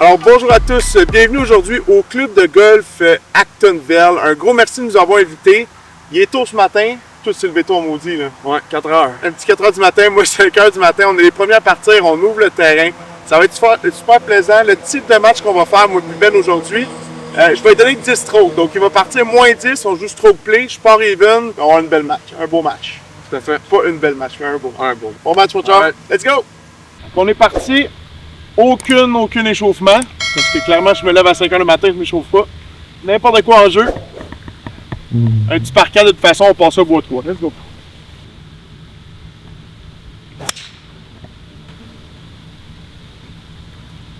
Alors bonjour à tous, bienvenue aujourd'hui au club de golf Actonville. Un gros merci de nous avoir invités. Il est tôt ce matin, toi tu t'es levé tôt on maudit là. Ouais, 4 heures. Un petit 4 heures du matin, moi c'est 5 heures du matin, on est les premiers à partir, on ouvre le terrain. Ça va être super plaisant. Le type de match qu'on va faire, moi et Ben aujourd'hui, je vais lui donner 10 strokes. Donc il va partir moins 10, on joue stroke play, je pars even, on va avoir une belle match, un beau match. Tout à fait. Pas une belle match, mais un beau match. Un bon. Bon match mon chum, Ouais. let's go! On est parti, aucun échauffement, parce que clairement je me lève à 5 heures le matin, je ne m'échauffe pas. N'importe quoi en jeu. Un petit parquet de toute façon, on passe au bois 3. Let's go!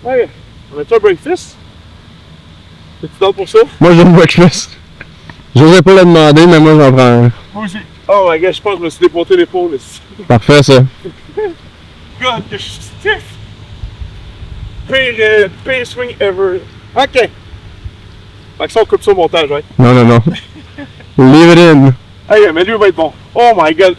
Ouais, on a-tu un breakfast? Es-tu down pour ça? Moi, j'aime breakfast. J'oserais pas le demander, mais moi, j'en prends un. Moi aussi. Oh my god, je pense que je me suis déponté l'épaule ici. Parfait, ça. God, que je suis stiff! Pire swing ever. Ok. Fait que ça, on coupe ça au montage, ouais. Non. Leave it in. Hey, mais lui va être bon. Oh my god.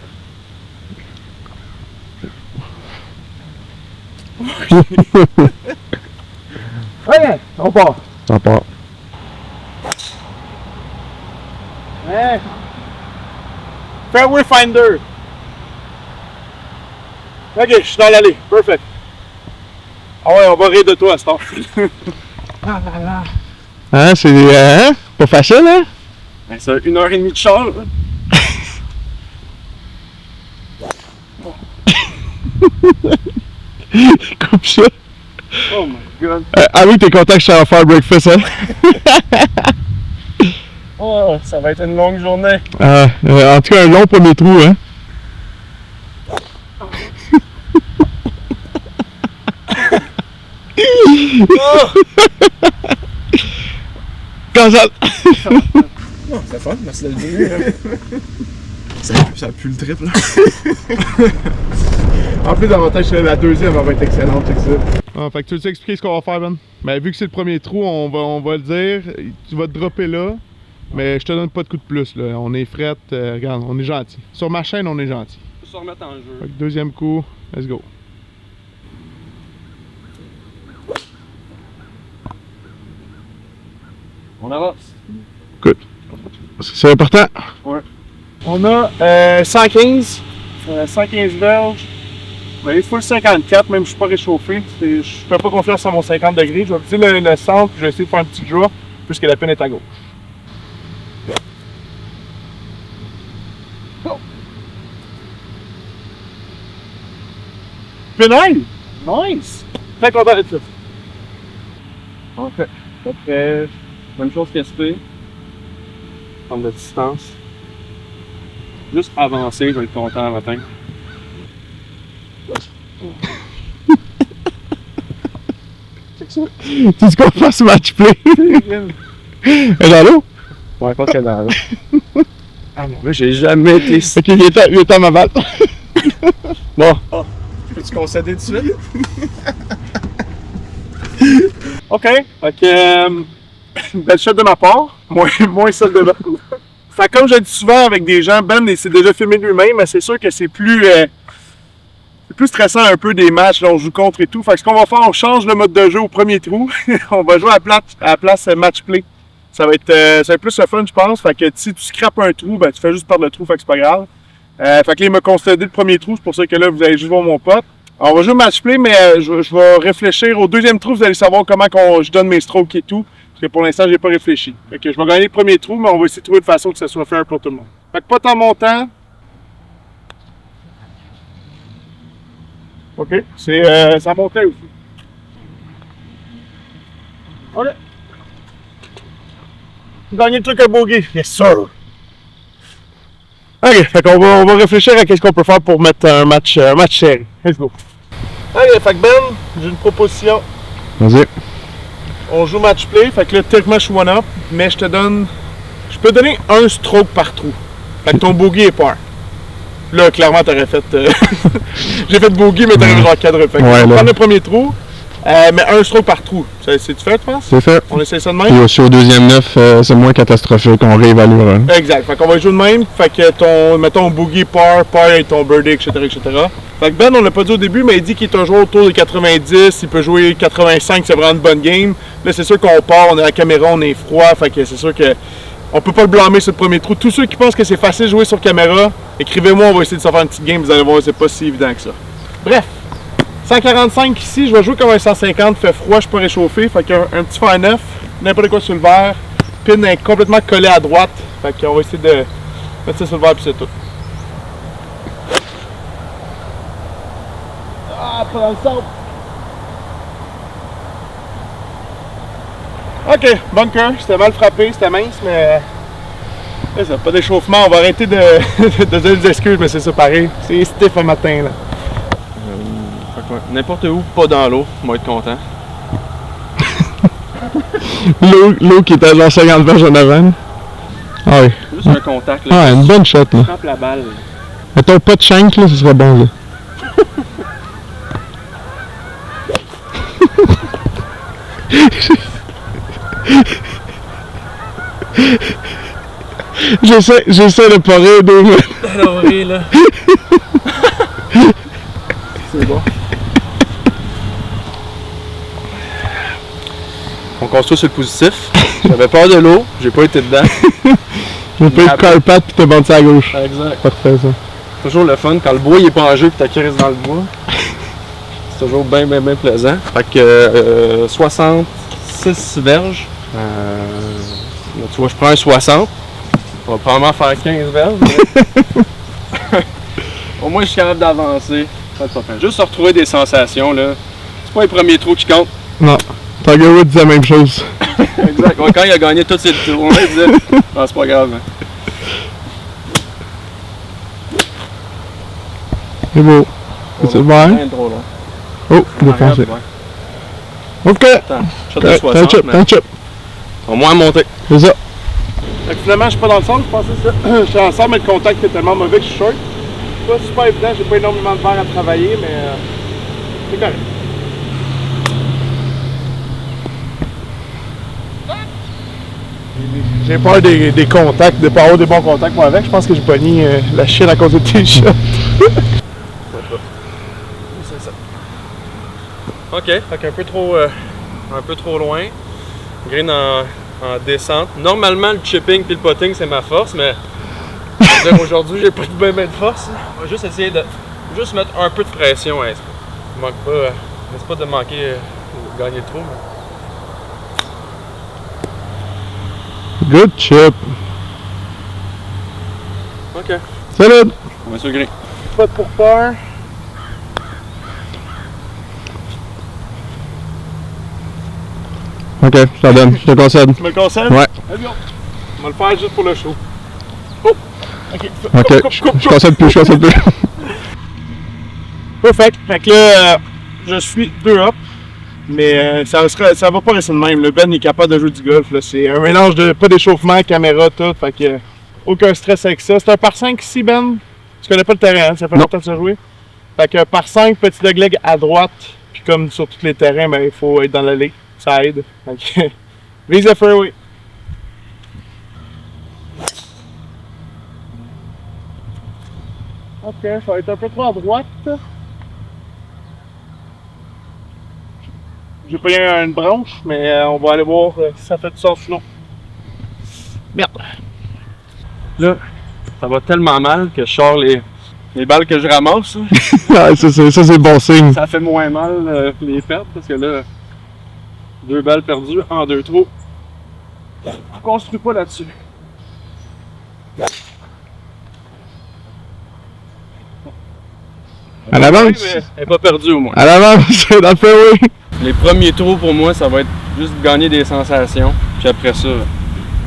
Ouais, on part. Ça part. Ouais. Fairway Finder. Ok, je suis dans l'allée. Perfect. Ah ouais, on va rire de toi à cette heure. Hein, c'est pas facile, hein? Ben, c'est 1h30 de char, là. Coupe ça. Oh my god. Ah oui, t'es content que je sois à faire breakfast, hein? Oh, ça va être une longue journée. En tout cas, un long premier trou, hein? Quand ça... C'est fun, merci d'être venu. Ça pue le triple. En plus, davantage, la deuxième va être excellente, c'est ça. Ah, fait que tu veux expliquer ce qu'on va faire, Ben? Ben, vu que c'est le premier trou, on va le dire. Tu vas te dropper là, mais je te donne pas de coup de plus, là. On est fret, regarde, on est gentil. Sur ma chaîne, on est gentil. Faut se remettre en jeu. Fait que deuxième coup, let's go. On avance. Good. C'est important. Ouais. On a 115 verges. Il faut le 54, même si je suis pas réchauffé. Je fais pas confiance à mon 50 degrés. Je vais viser le centre puis je vais essayer de faire un petit draw puisque la pine est à gauche. Oh. Pinaille! Nice! Très content d'être là. Ok. Après, même chose qu'SP. Prendre de distance. Juste avancer, je vais être content le matin. Tu dis qu'on fasse match play? Elle est dans l'eau? Ouais, je pense qu'elle est dans là. Ah mon gars, j'ai jamais été ici. Ok, il est à ma balle. Bon. Peux-tu concéder tout de suite? OK. Fait que, belle shot de ma part, moins celle de Ben. Fait que comme je le dis souvent avec des gens, Ben il s'est déjà filmé lui-même, mais c'est sûr que c'est plus stressant un peu des matchs, là, on joue contre et tout. Fait que ce qu'on va faire, on change le mode de jeu au premier trou. On va jouer à la place match play. Ça va être plus le fun, je pense. Fait que si tu scrapes un trou, ben tu fais juste perdre le trou, fait que c'est pas grave. Fait que là, il m'a concédé le premier trou, c'est pour ça que là, vous allez juste voir mon pote. Alors, on va jouer match play, mais je vais réfléchir au deuxième trou, vous allez savoir comment je donne mes strokes et tout. Parce que pour l'instant, j'ai pas réfléchi. Fait que je vais gagner le premier trou, mais on va essayer de trouver une façon que ça soit fair pour tout le monde. Fait que pas tant montant. OK. Ça montait aussi. OK. Gagner le truc à bogey. Yes, sir. OK. Fait qu'on va réfléchir à qu'est-ce qu'on peut faire pour mettre un match serré. Let's go. OK. Fait que Ben, j'ai une proposition. Vas-y. On joue match play. Fait que là, théoriquement, je suis one-up. Mais je peux donner un stroke par trou. Fait que ton bogey est par. Là, clairement, t'aurais fait. J'ai fait bogey, mais t'aurais genre cadre. Fait que Ouais, on va là. prendre le premier trou. Mais un stroke par trou. C'est-tu fait, tu penses? C'est fait. On essaie ça de Puis même? aussi au deuxième 9, c'est moins catastrophique, on réévaluera. Exact. Fait qu'on va jouer de même. Fait que ton, mettons, boogie, par et ton birdie, etc., etc. Fait que Ben, on l'a pas dit au début, mais il dit qu'il est un joueur autour de 90, il peut jouer 85, c'est vraiment une bonne game. Là, c'est sûr qu'on part, on est à la caméra, on est froid, fait que c'est sûr que on peut pas le blâmer sur le premier trou. Tous ceux qui pensent que c'est facile de jouer sur caméra, écrivez-moi, on va essayer de se faire une petite game, vous allez voir, c'est pas si évident que ça. Bref, 145 ici, je vais jouer comme un 150, fait froid, je suis pas réchauffé, fait qu'un petit fer neuf, n'importe quoi sur le verre, pin est complètement collé à droite, fait qu'on va essayer de mettre ça sur le verre puis c'est tout. Ah, pas dans le sable! Ok, bunker, c'était mal frappé, c'était mince, mais c'est ça, pas d'échauffement, on va arrêter de donner des excuses, mais c'est ça pareil, c'est stiff un matin là. N'importe où, pas dans l'eau, on va être content. L'eau qui était à genre 50 verges en avant. Ah oui. Juste un contact là. Ah, une bonne shot là. Frappe la balle. Mettons pas de shank là, ce serait bon là. J'essaie de pas rire d'eau, mais... Alors, là. C'est bon. On construit sur le positif. J'avais peur de l'eau, j'ai pas été dedans. J'ai pas eu de carpet pis t'as vendu à gauche. Exact. Parfait ça. Toujours le fun quand le bois il est pas en jeu pis ta crise dans le bois. C'est toujours bien plaisant. Fait que 66 verges. Là, tu vois, je prends un 60. On va probablement faire 15 verges. Mais... Au moins, je suis capable d'avancer. Juste se retrouver des sensations, là. C'est pas les premiers trous qui comptent. Non. Tiger Woods dit la même chose. Exact. Ouais, quand il a gagné tous ses tours, il disait non, c'est pas grave. Hein. C'est beau. C'est le vert. Bien trop long. Oh, défoncé. Ok. Attends, shot de T'as un 60, chip, mais t'as un chip. au moins à monter. C'est ça. Fait que finalement, je suis pas dans le sable, je pensais ça. Je suis dans le sable, mais le contact est tellement mauvais que je suis short. C'est pas super évident, j'ai pas énormément de verre à travailler, mais c'est correct. J'ai peur des contacts, de pas avoir des bons contacts moi avec. Je pense que j'ai pogné la chienne à cause de tes shots. C'est ça. Ok, fait qu'un peu trop loin. Green en descente. Normalement, le chipping puis le putting, c'est ma force, mais je veux dire, aujourd'hui, j'ai pas de de force. On va juste essayer de juste mettre un peu de pression. Hein. Je manque pas, c'est pas de manquer de gagner trop. Mais... Good chip. Ok, Salut. on va sur le green. Pas de pourpeur. Ok, je t'en donne, je te concède. Tu me le concèdes? Ouais. Allez, on va le faire juste pour le show. Oh! Ok, Ok, je concède plus, je concède plus. Perfect. Fait que là, je suis 2 up. Mais ça va pas rester de même. Le Ben est capable de jouer du golf. C'est un mélange de pas d'échauffement, caméra, tout. Fait que aucun stress avec ça. C'est un par 5 ici, Ben. Tu connais pas le terrain, hein? Ça fait longtemps que tu as joué. Fait que par 5, petit dogleg à droite. Puis comme sur tous les terrains, ben, il faut être dans l'allée. Ça aide. Fait que vise le fairway. Ok, ça va être un peu trop à droite. J'ai pris une branche, mais on va aller voir si ça fait du sens ou non. Merde. Là, ça va tellement mal que je sors les balles que je ramasse. Là. Ouais, ça c'est bon signe. Ça fait moins mal les pertes parce que là, 2 balles perdues en 2 trous. On construit pas là-dessus. À l'avance. Elle n'est pas perdue au moins. À l'avance, dans le fairway. Les premiers trous pour moi, ça va être juste gagner des sensations. Puis après ça,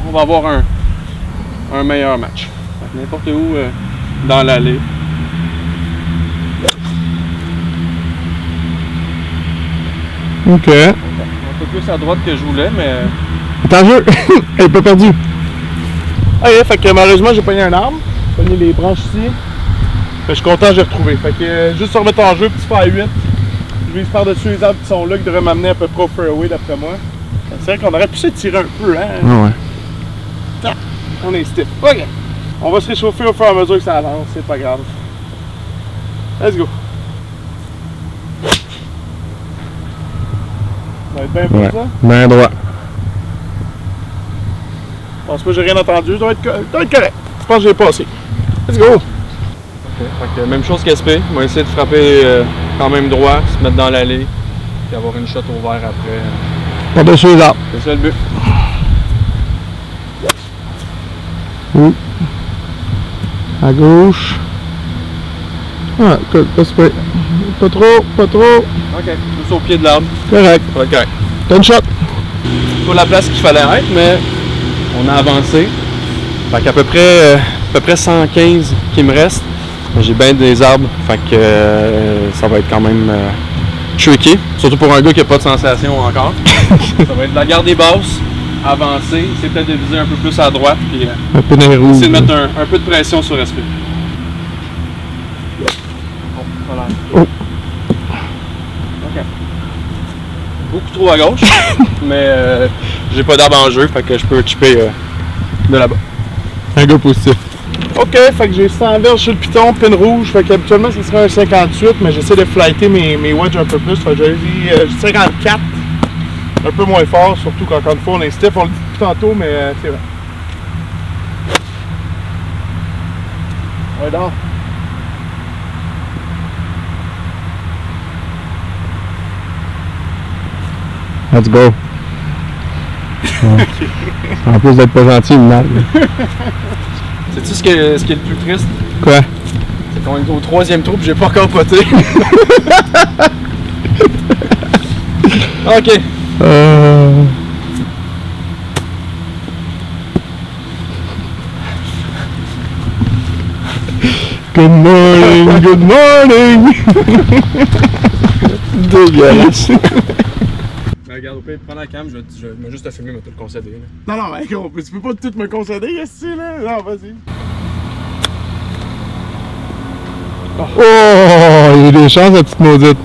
on va avoir un meilleur match. N'importe où dans l'allée. Ok. Un peu plus à droite que je voulais, mais. Attends, jeu. Elle est pas perdue. Ok, fait que malheureusement j'ai pogné un arbre. J'ai pogné les branches ici. Mais je suis content, j'ai retrouvé. Fait que juste se remettre en jeu, petit faire 8. je vise par-dessus les arbres qui sont là, qui devraient m'amener à peu près au fairway d'après moi. C'est vrai qu'on aurait pu s'étirer un peu, hein? Ah ouais. Tac, on est stiff. Ok. On va se réchauffer au fur et à mesure que ça avance, c'est pas grave. Let's go. Ça va être bien pour ça? Ben droit. Je pense pas que j'ai rien entendu, ça doit être correct. Je pense que j'ai passé. Let's go! Fait que même chose qu'SP, on va essayer de frapper quand même droit, se mettre dans l'allée, puis avoir une shot au vert après. Par-dessus les arbres. C'est ça le but. À gauche. Ah, pas trop, pas trop. Ok, juste au pied de l'arbre. Correct. Ça va être correct. T'as une shot. Pas la place qu'il fallait être, mais on a avancé. Fait qu'à peu près 115 qui me reste. J'ai bien des arbres, fait que ça va être quand même tricky. Surtout pour un gars qui n'a pas de sensation encore. Ça va être de la garder basse, avancer, essayer peut-être de viser un peu plus à droite, puis Un peu dans les roues. essayer de mettre un peu de pression sur SP. Voilà. Oh. Ok. Beaucoup trop à gauche, mais j'ai pas d'arbre en jeu, fait que je peux chipper de là-bas. Un gars positif. Ok, fait que j'ai 100 verges sur le piton, pin rouge, fait qu'habituellement ça serait un 58, mais j'essaie de flighter mes wedges un peu plus, fait que j'ai dit 54, un peu moins fort, surtout qu'encore une fois on est stiff, on le dit depuis tantôt, mais c'est vrai. Ouais, donc. Let's go. En plus d'être pas gentil, il me nargue. Sais-tu ce qui est le plus triste? Quoi? C'est qu'on est au 3e trou et j'ai pas encore poté. Ok. Good morning, good morning! Dégueulasse. Regarde, au pire, prends la cam, je vais juste te filmer, mais te le concéder. Là. Non, mais tu peux pas tout me concéder, est-ce que là? Non, vas-y. Oh, il y a eu des chances, la petite maudite.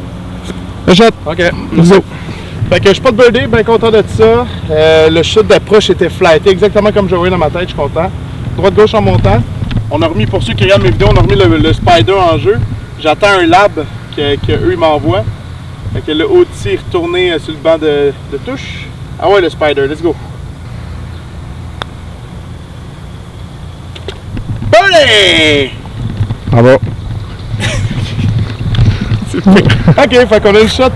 La shot. Ok. Let's go. Fait que je suis pas de birdie, bien content de ça. Le shot d'approche était flighté, exactement comme je voyais dans ma tête, je suis content. Droite-gauche en montant. On a remis, pour ceux qui regardent mes vidéos, on a remis le spider en jeu. J'attends un lab qu'eux ils m'envoient. Fait que le haut de tir retourné sur le banc de touche. Ah ouais, le spider, let's go. Birdie! Bravo. Ok, fait qu'on a une shot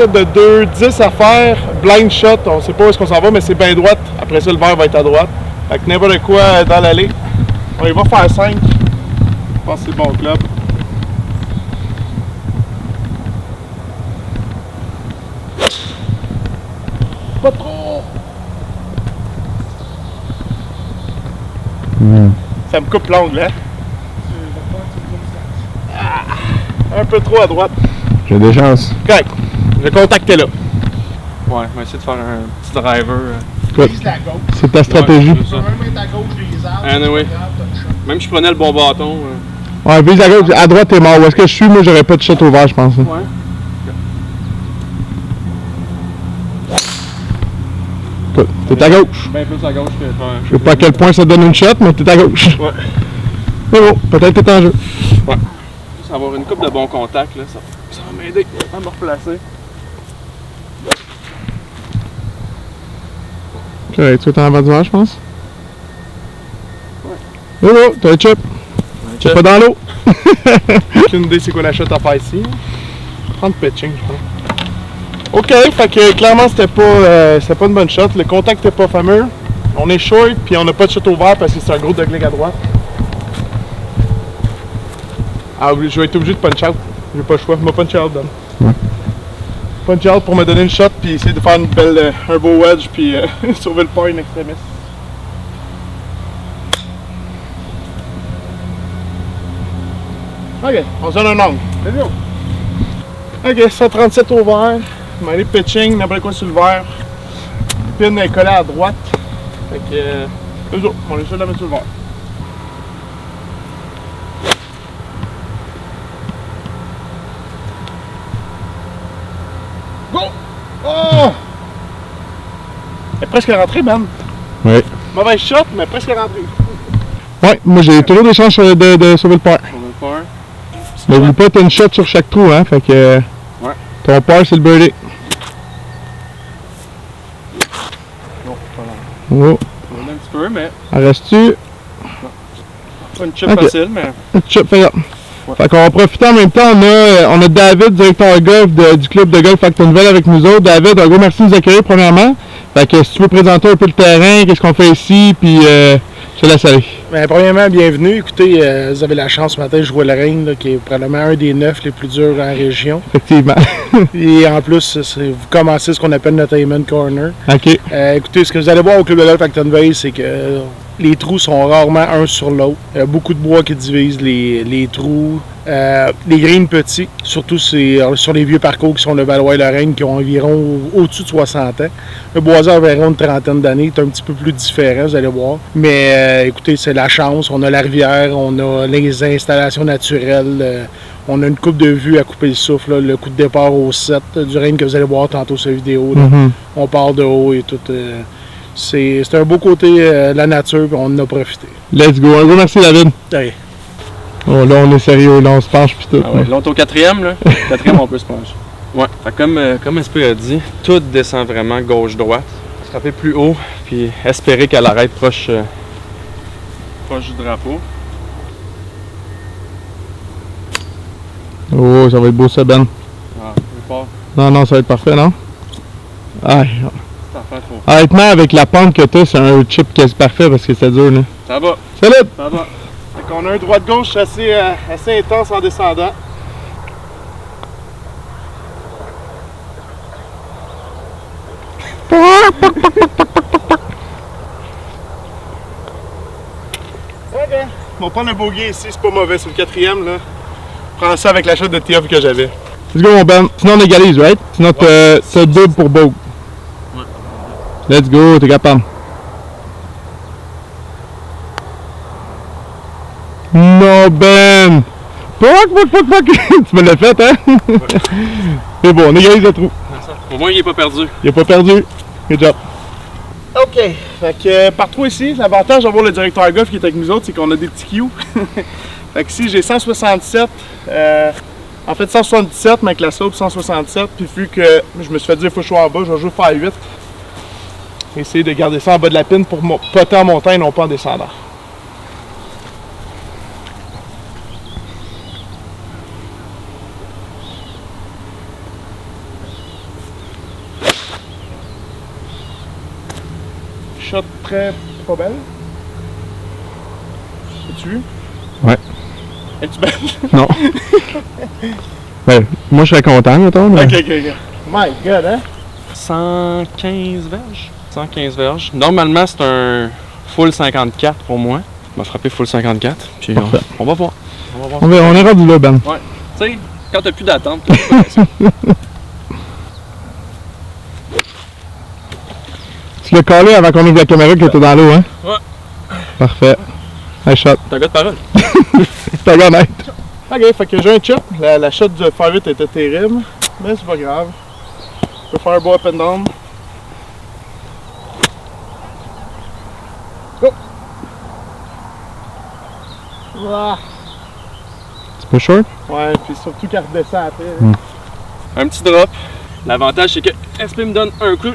de 2-10 à faire, blind shot, on sait pas où est-ce qu'on s'en va, mais c'est bien droite. Après ça, le vert va être à droite. Fait que n'importe quoi dans l'allée. On y va faire 5. Je pense que c'est le bon club. Pas trop! Ça me coupe l'angle, hein? Un peu trop à droite. J'ai des chances. Correct. Le contact est là. Ouais, on va essayer de faire un petit driver. Écoute, Vise la gauche. c'est ta stratégie. Ouais, c'est ça. Même être à gauche des arbres. Anyway. Même si je prenais le bon bâton. Ouais, vise à gauche. À droite, t'es mort. Où est-ce que je suis? Moi, j'aurais pas de shot au vert, je pense. Hein. Ouais. Écoute, t'es à gauche. Bien plus à gauche que. Je sais pas à quel point ça donne une shot, mais t'es à gauche. Ouais. Mais bon, peut-être que t'es en jeu. Ouais. Juste avoir une coupe de bons contacts, là, ça va m'aider à me replacer. Correct, tu es en avant du vert, je pense. Ouais. Oh, t'as un chip. T'es pas dans l'eau. Aucune idée c'est quoi la shot à faire ici. Prendre pitching, je pense. Ok, fait que clairement c'était pas une bonne shot. Le contact était pas fameux. On est short, puis on n'a pas de shot au vert parce que c'est un gros dogleg à droite. Ah oui, je vais être obligé de punch out. J'ai pas le choix. M'a punch out, Dan. Ouais. Punch out pour me donner une shot, puis essayer de faire une belle, un beau wedge, puis sauver le point in extremis. Ok, on se donne un angle. Let's go. Ok, 137 au vert. M'aller pitching, n'importe quoi sur le vert. Le pin est collé à droite. Fait que, let's go. On est sûr de la mettre sur le vert. Go! Oh! Elle est presque rentrée, Ben. Oui. Mauvaise shot, mais presque rentrée. Ouais, moi j'ai toujours des chances de sauver le par. Mais oublie pas, t'as une shot sur chaque trou, hein. Fait que. Ouais. Ton par, c'est le birdie. Non, pas long. Oh. On a un petit peu, mais En reste-tu? pas une chip Ok. facile, mais. Une chip, fait là. Ouais. Fait qu'on va profiter en même temps. On a David, directeur golf du club de golf Actonville avec nous autres. David, un gros merci de nous accueillir premièrement. Fait que si tu veux présenter un peu le terrain, qu'est-ce qu'on fait ici, puis je te laisse aller. Bien, premièrement, bienvenue. Écoutez, vous avez la chance ce matin de jouer le Reign, là, qui est probablement un des 9 les plus durs en région. Effectivement. Et en plus, vous commencez ce qu'on appelle notre Amen Corner. OK. Écoutez, ce que vous allez voir au club de golf Actonville, c'est que les trous sont rarement un sur l'autre. Il y a beaucoup de bois qui divisent les trous. Les greens petits, surtout sur les vieux parcours qui sont le Valois-Lorraine, qui ont environ au-dessus de 60 ans. Le boisé a environ une trentaine d'années, c'est un petit peu plus différent, vous allez voir. Mais écoutez, c'est la chance. On a la rivière, on a les installations naturelles, on a une coupe de vue à couper le souffle, là, le coup de départ au 7 du Reign que vous allez voir tantôt sur la vidéo. Là. Mhm. On part de haut et tout. C'est un beau côté la nature, puis on en a profité. Let's go. Un gros merci, David. Allez. Oh, là, on est sérieux, là, on se penche, puis tout. Ah ouais, là, on est au quatrième, là. Quatrième, on peut se pencher. Ouais, fait comme SP a dit, tout descend vraiment gauche-droite. Frapper plus haut, puis espérer qu'elle arrête proche du drapeau. Oh, ça va être beau, ça, Ben. Ah, plus fort. Non, ça va être parfait, non? Aïe. C'est parfait, trop. Honnêtement, avec la pente que t'as, c'est un chip quasi parfait parce que c'est dur, là. Ça va, Salut! ça va. Fait qu'on a un droite-gauche assez intense en descendant. Ok. On va prendre un bogey ici, c'est pas mauvais, c'est le quatrième là. Prends ça avec la shot de tee-off que j'avais. Let's go, mon Ben. Sinon, on égalise, right? Sinon, t'as double pour Bogue. Ouais. Let's go, t'es capable. Non, Ben! Fuck! Tu me l'as fait, hein? C'est bon, on égalise le trou. Au moins, il est pas perdu. Il a pas perdu. Good job. Ok, fait que par trou ici, l'avantage d'avoir le directeur golf qui est avec nous autres, c'est qu'on a des petits cues. Fait que ici, j'ai 167, en fait 177, mais avec la slope 167, puis vu que je me suis fait dire qu'il faut que je sois en bas, je vais jouer faire 8. Essayer de garder ça en bas de la pine pour poter en montant et non pas en descendant. Shot très pas belle. Es-tu vu? Ouais. Es-tu belle? Non. Ben, moi, je serais content, mettons, mais... Ok. My God, hein? 115 verges. 115 verges. Normalement, c'est un full 54 pour moi. Il m'a frappé full 54. Puis Parfait. on va voir. On va voir. On est rendu là, Ben. Ouais. Tu sais, quand t'as plus d'attente, t'as pas pression. Tu l'as collé avant qu'on ouvre la caméra qui était dans l'eau, hein? Ouais. Parfait. Nice shot. T'as un gars de parole. C'est un gars honnête. Ok, fait que j'ai un chip. La shot du Fire 8 était terrible, mais c'est pas grave. Je peux faire un beau up and down. Go! Ah. C'est pas short? Ouais, puis surtout qu'elle redescend après. Un petit drop. L'avantage, c'est que SP me donne un coup.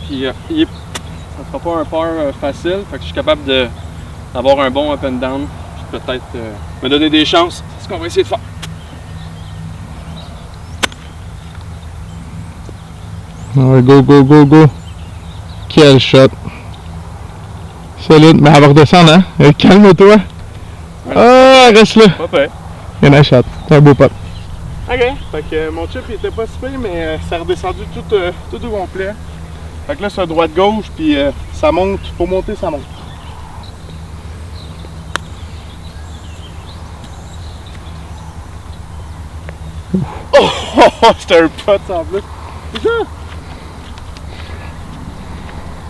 Puis ça sera pas un par facile. Fait que je suis capable d'avoir un bon up and down. Puis peut-être me donner des chances. C'est ce qu'on va essayer de faire. Ouais, go. Quel shot. Solide. Mais elle va redescendre, hein? Calme-toi. Ouais. Ah, reste là. Pas prêt. Il y a un shot. C'est un beau pot. Ok, fait que mon chip il était pas si pire, mais ça a redescendu tout au complet. Fait que là c'est un droite-gauche, puis ça monte. Pour monter, ça monte. Oh, c'était un pot en plus. C'est ça?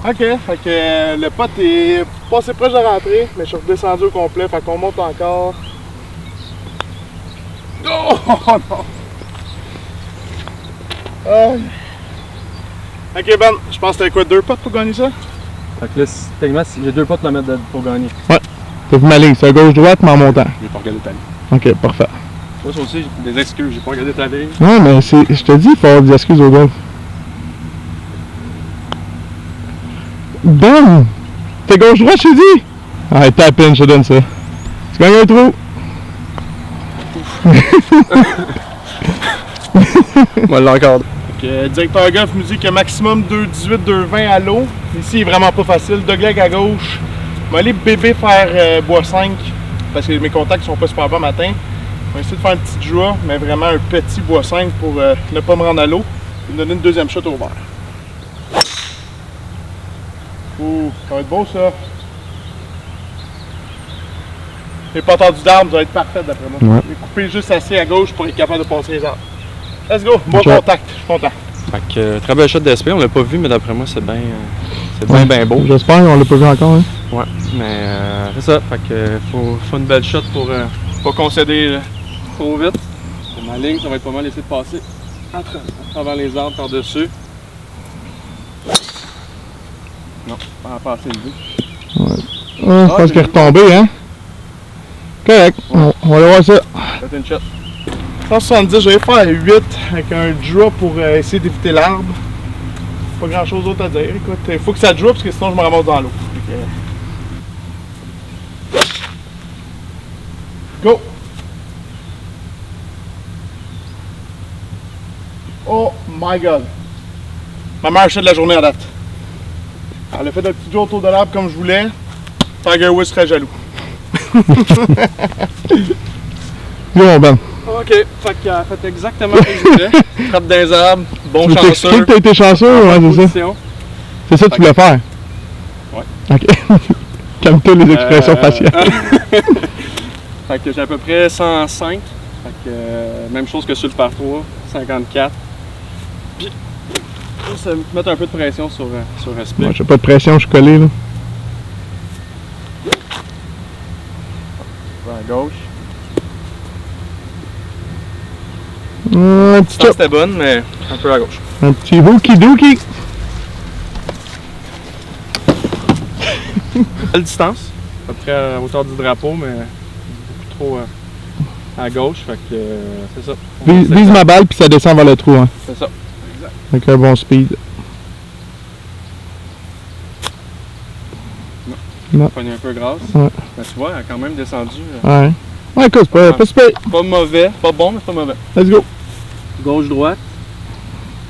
Ok, fait que le pot est passé proche de rentrer, mais je suis redescendu au complet, fait qu'on monte encore. Oh non! Ok Ben, je pense que t'avais quoi, 2 potes pour gagner ça? Fait que là, techniquement, j'ai 2 potes pour le mettre pour gagner. T'as vu ma ligne, c'est à gauche-droite, mais en montant. J'ai pas regardé ta ligne. Ok, parfait. Moi, ça aussi, j'ai des excuses, j'ai pas regardé ta ligne. Non, mais je te dis, il faut avoir des excuses au golf. Ben! T'es gauche-droite, je t'ai dit! Ah, tap in, je te donne ça. Tu gagnes un trou! Moi, l'encore. Directeur golf nous dit qu'il y a maximum 2,18, 2,20 à l'eau. Ici, il est vraiment pas facile. Dogleg à gauche. Je vais aller bébé faire bois 5 parce que mes contacts sont pas super bons matin. On va essayer de faire un petit draw, mais vraiment un petit bois 5 pour ne pas me rendre à l'eau. Je vais me donner une deuxième shot au vert. Ouh, ça va être beau ça. J'ai pas entendu d'arbre, ça va être parfait d'après moi. Ouais. Je vais couper juste assez à gauche pour être capable de passer les arbres. Let's go, bon Ciao. contact, je suis content. Fait que très belle shot d'SP, on l'a pas vu, mais d'après moi, c'est bien bien beau. J'espère qu'on l'a pas vu encore, hein. Ouais, mais c'est ça. Fait que faut une belle shot pour pas concéder trop vite. Pour ma ligne, ça va être pas mal essayer de passer à travers les arbres par-dessus. Non, pas assez élevé. Je pense qu'il est retombé, hein. Correct, Ouais. on va aller voir ça. Faites une shot. 170, je vais faire 8 avec un draw pour essayer d'éviter l'arbre. Pas grand chose d'autre à dire. Écoute, il faut que ça draw parce que sinon je me ramasse dans l'eau. Go! Oh my god! Ma meilleure shot de la journée à date. Elle a fait un petit draw autour de l'arbre comme je voulais. Tiger Woods serait jaloux. Go, mon Ben. Ok, fait qu'elle a fait exactement ce que je voulais. Frappe dans les arbres, bon Tu t'expliques chanceux. que t'as été chanceux, ouais, c'est ça? Position. C'est ça que tu voulais faire? Ouais. Ok. Calme-toi les expressions faciales. Fait que j'ai à peu près 105. Fait que même chose que sur le par 3, 54. Puis, juste mettre un peu de pression sur respect. Moi, j'ai pas de pression, je suis collé, là. À gauche. Un petit Ça chop. c'était bonne, mais un peu à gauche. Un petit hooky dookie. Belle distance, à peu près à hauteur du drapeau, mais beaucoup trop à gauche. Fait que c'est ça. Vise ma balle, puis ça descend vers le trou, hein. C'est ça. Avec un bon speed. Pogné un peu grasse. Ouais. Mais tu vois, elle a quand même descendu. Ouais. Ouais, écoute, pas super. Pas mauvais, pas bon, mais pas mauvais. Let's go. Gauche-droite.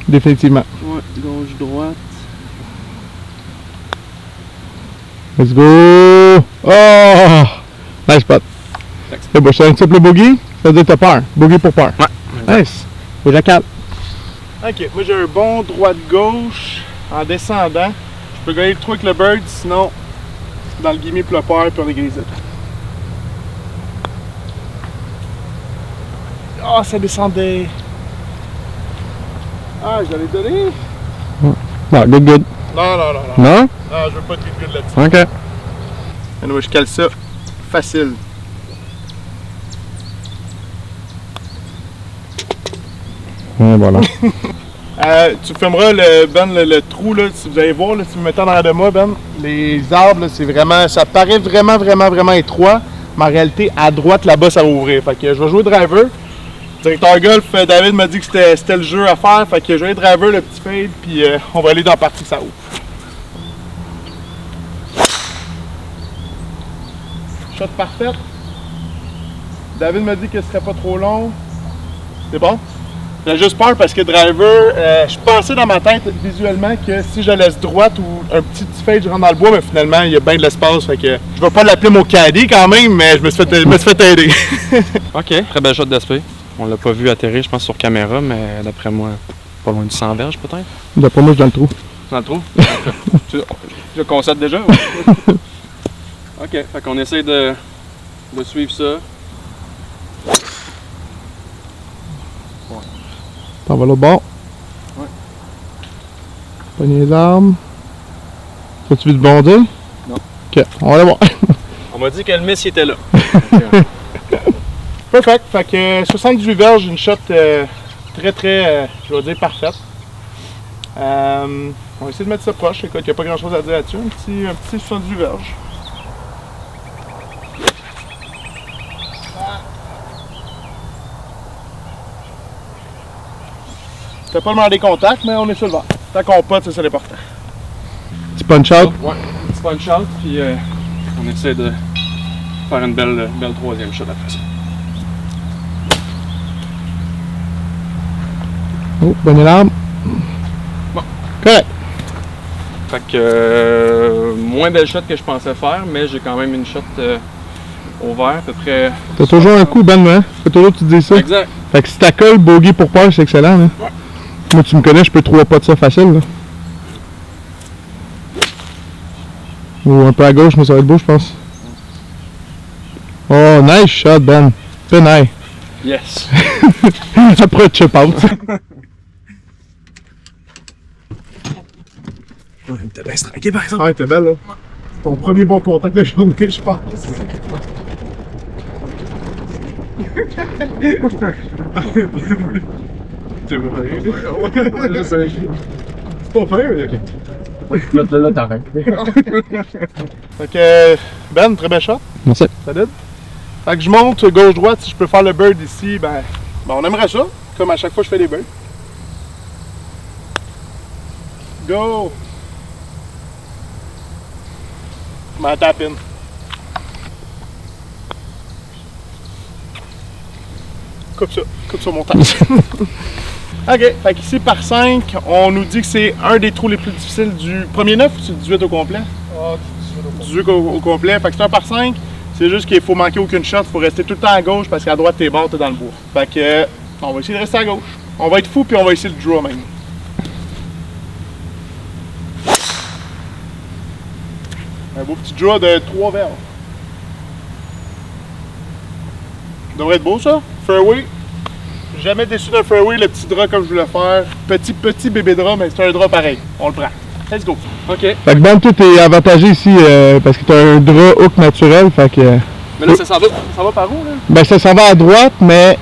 Définitivement. Ouais, gauche-droite. Let's go. Oh! Nice spot. C'est bon, je te donne ça pour le boogie. Ça veut dire que t'as peur. Boogie pour peur. Ouais. Nice. Faut que j'accale. Ok, moi j'ai un bon droite-gauche en descendant. Je peux gagner le trou avec le bird, sinon dans le gimme pour le pair puis on est grisé. Ah, ça descendait. Ah, j'allais donner. Non, good, good. Non, non, non, non. Non? Non, je veux pas de good là-dessus. Ok. Anyway, je cale ça facile. Ouais, voilà. Tu filmeras le trou, là, si vous allez voir, là, si vous mettez en arrière de moi, Ben, les arbres, là, c'est vraiment, ça paraît vraiment étroit, mais en réalité, à droite, là-bas, ça va ouvrir. Fait que je vais jouer driver. Directeur golf, David m'a dit que c'était le jeu à faire, fait que je vais driver le petit fade, puis on va aller dans la partie que ça ouvre. Shot parfaite. David m'a dit que ce serait pas trop long. C'est bon? J'ai juste peur parce que driver, je pensais dans ma tête visuellement que si je laisse droite ou un petit fade, je rentre dans le bois, mais finalement, il y a bien de l'espace. Fait que je vais pas l'appeler mon caddie quand même, mais je me suis fait aider. Ok, très belle shot d'SP. On l'a pas vu atterrir, je pense, sur caméra, mais d'après moi, pas loin du 100 verges peut-être. D'après moi, je suis dans le trou. Dans le trou? Je constate déjà? Ok, fait qu'on essaie de suivre ça. T'en vas l'autre bord. Ouais. Pogner les armes. As-tu vu de bondir? Non. Ok, on va aller voir. On m'a dit que le miss il était là. Perfect. Fait que 78 verges, une shot très, je vais dire parfaite. On va essayer de mettre ça proche. Écoute, il n'y a pas grand chose à dire là-dessus. Un petit 78 verges. C'était pas le meilleur des contacts, mais on est sur le vent. Tant qu'on pote, c'est l'important. Petit punch-out. Ouais, un petit punch-out, puis on essaie de faire une belle troisième shot après ça. Oh, bonne alarme. Bon. Correct. Fait que moins belle shot que je pensais faire, mais j'ai quand même une shot au vert, à peu près. T'as toujours un coup, Ben, hein? Faut toujours que tu te dises ça. Exact. Fait que si t'as colle, bogey pour par, c'est excellent, là. Ouais. Moi, tu me connais, je peux 3 pas de ça facile, là. Ou un peu à gauche, mais ça va être beau, je pense. Oh, nice shot, Ben. Très nice. Yes. Après, chip out. T'es bien striké par exemple. Ouais, t'es belle là. C'est ton premier bon contact de journée, je pense. C'est vrai. C'est pas fin, mais ok. Là, t'arrêtes. Fait que, Ben, très belle shot. Merci. Solide. Fait que je monte gauche-droite, si je peux faire le bird ici, ben on aimerait ça, comme à chaque fois je fais des birds. Go! Ma tapine. Coupe ça mon montage. Ok, fait qu'ici par 5, on nous dit que c'est un des trous les plus difficiles du premier 9 ou c'est 18 au complet? Ah, 18 au complet, fait que c'est un par 5. C'est juste qu'il faut manquer aucune shot, il faut rester tout le temps à gauche parce qu'à droite t'es bord, t'es dans le bois. Fait que on va essayer de rester à gauche. On va être fou puis on va essayer de draw même. Un beau petit draw de 3 verres. Ça devrait être beau ça. Fairway. Jamais déçu d'un fairway, le petit drap comme je voulais faire. Petit bébé drap, mais c'est un drap pareil. On le prend. Let's go. Ok. Fait que Ben, tout est avantagé ici parce que t'as un drap hook naturel, fait que... Mais là, ça s'en va par où, là? Ben, ça s'en va à droite, mais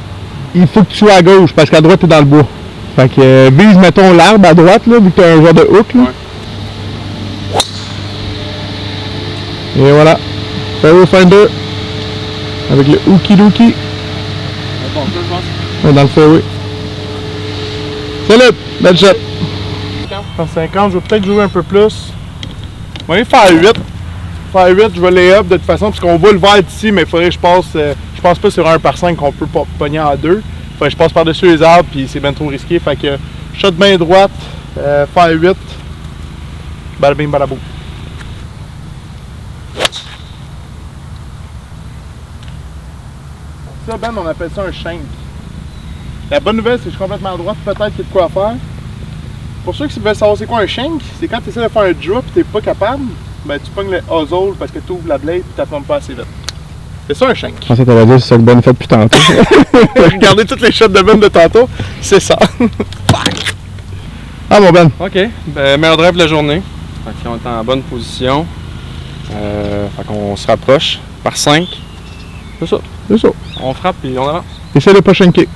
il faut que tu sois à gauche parce qu'à droite, t'es dans le bois. Fait que vise, mettons, l'arbre à droite, là, vu que t'as un genre de hook, là. Ouais. Et voilà. Fairway Finder. Avec le hooky looky. Bon, ça, je pense. Ouais, dans le fairway. Salut! Belle shot! 50, je vais peut-être jouer un peu plus. On va aller faire 8. Faire 8, je vais lay up de toute façon, parce qu'on voit le vert ici, mais il faudrait que je passe. Je pense pas sur un par 5 qu'on peut pogner en 2. Faudrait que je passe par-dessus les arbres, puis c'est bien trop risqué. Fait que shot main droite, faire 8. Balabing balabou. Ça, Ben, on appelle ça un shank. La bonne nouvelle, c'est que je suis complètement à droite, peut-être qu'il y a de quoi faire. Pour ceux qui veulent savoir c'est quoi un shank, c'est quand tu essaies de faire un drop et tu n'es pas capable, ben tu pognes le hosel parce que tu ouvres la blade et tu ne fermes pas assez vite. C'est ça un shank. Je pensais que t'allais dire c'est ça que Ben fait depuis tantôt. Regardez toutes les shots de Ben de tantôt, c'est ça. Ah mon Ben! Ok. Ben, meilleur drive de la journée. Fait qu'on est en bonne position. Fait qu'on se rapproche par 5. C'est ça. C'est ça. On frappe et on avance. Essaye de pas shanker.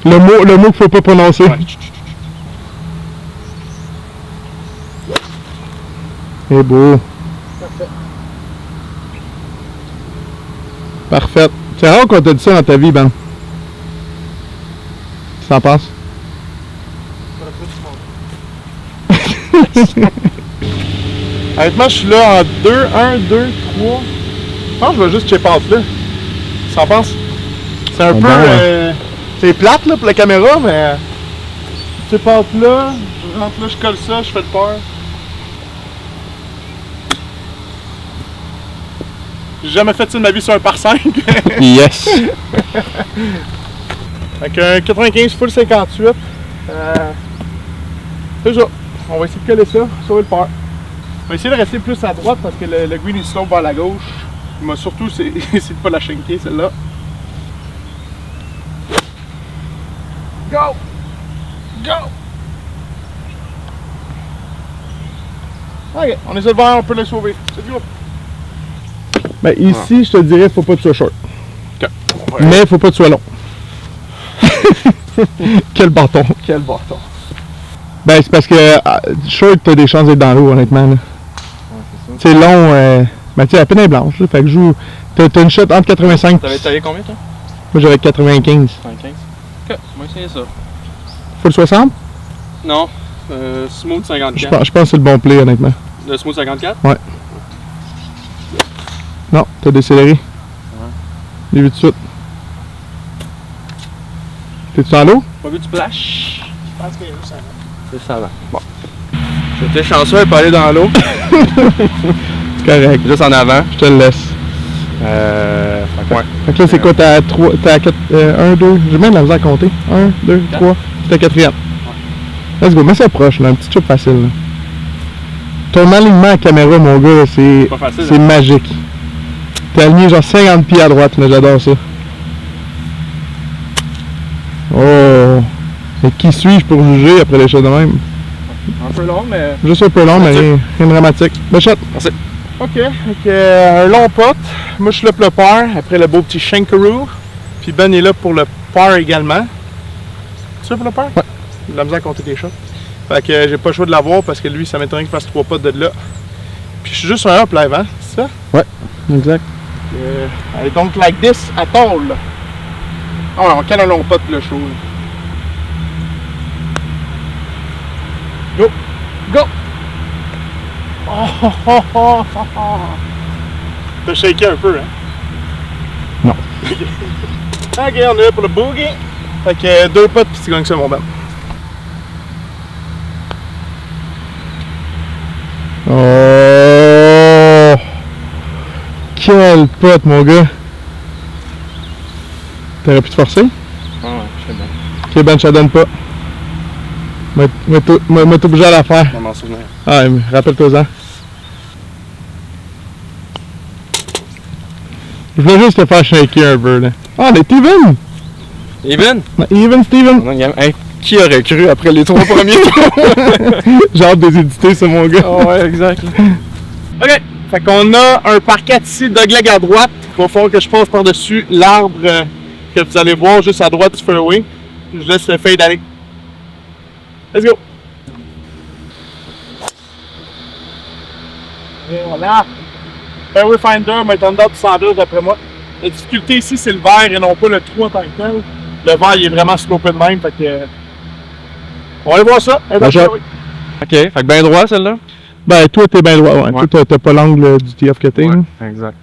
le mot qu'il faut pas prononcer. Ouais. C'est beau. Parfait. C'est rare qu'on t'a dit ça dans ta vie, Ben. Ça en passe? Honnêtement, je suis là en 2, 1, 2, 3. Je pense que je vais juste chip out là. Ça en pense? C'est un Bon, peu. ouais. C'est plate là pour la caméra, mais. Chip out là, je rentre là, je colle ça, je fais le peur. J'ai jamais fait ça de ma vie sur un par 5. Yes! Avec un 95 full 58. C'est ça. On va essayer de coller ça, sauver le par. On va essayer de rester plus à droite parce que le green il slope vers la gauche. Il m'a surtout essayé de pas la shanker celle-là. Go! Go! Ok, on essaie de voir, on peut le sauver. C'est du groupe. Ben ici, je te dirais, faut pas que tu sois short. Ok. Mais faut pas que tu sois long. Quel bâton! Quel bâton. Ben, c'est parce que short, t'as des chances d'être dans l'eau, honnêtement. Là. C'est long, ben, tu sais, la peine est blanche, là, fait que je joue. T'as une shot entre 85. T'avais taillé combien, toi? Moi, j'avais 95. 115. Ok, on va essayer ça. Full 60? Non, smooth Je 54. pense que c'est le bon play, honnêtement. Le smooth 54? Non, t'as décéléré. J'ai vu tout de suite. T'es-tu dans l'eau? Pas vu du splash? Je pense que ça va. C'est ça va. Bon. J'étais chanceux, elle peut aller dans l'eau. C'est correct. Juste en avant. Je te le laisse. Ouais. Fait que là, c'est quoi? T'as à 3, t'as à 4, 1, 2, j'ai même de la misère à compter. 1, 2, 3, t'es à 4e. Let's go, mais c'est proche, là, un petit chip facile. Là. Ton alignement à caméra, mon gars, là, c'est Pas facile, c'est hein? magique. T'es aligné genre 50 pieds à droite, là, j'adore ça. Oh! Mais qui suis-je pour juger après les choses de même? Un peu long, mais. Juste un peu long, mais rien de dramatique. Bonne shot! Merci. Ok, donc un long pot. Moi je suis là pour le par, après le beau petit Shankaroo. Puis Ben est là pour le par également. Tu là pour le par? Ouais. J'ai de la misère à compter tes shots. Fait que j'ai pas le choix de l'avoir parce que lui ça m'étonnerait qu'il fasse 3 potes de là. Puis je suis juste un up live, hein? C'est ça? Exact. I don't like this at all. Ah ouais, on cale un long pot le show. Go! Go! Oh. T'as shaké un peu, hein? Non. Ok, on est là pour le boogie. Fait que 2 potes pis tu gagnes ça, mon Ben. Oh! Quel pote, mon gars! T'aurais pu te forcer? Ah ouais, je sais bien. Ok, Ben, je te donne pas. Moi, t'es obligé à la faire. On va m'en souvenir. Ah, mais rappelle-toi-en. Je voulais juste te faire shaker un peu, là. Ah, on est even! Even? Even, Steven! Non, hey, qui aurait cru après les 3 premiers tours? J'ai hâte de les éditer, ça, mon gars. Ah ouais, exact. Ok, fait qu'on a un par 4 ici, dogleg à droite. Il va falloir que je passe par-dessus l'arbre que vous allez voir juste à droite du fairway. Je laisse le fade aller. Let's go! Et voilà! Fairway Finder, my standard 112 d'après moi. La difficulté ici, c'est le vert et non pas le trou en tant que tel. Le vert, il est vraiment slopé de même, fait que... on va aller voir ça. Ok, fait que bien droit celle-là? Ben, toi, t'es bien droit, ouais. Ouais. Toi, t'as pas l'angle du tee-off que t'es. là. exact.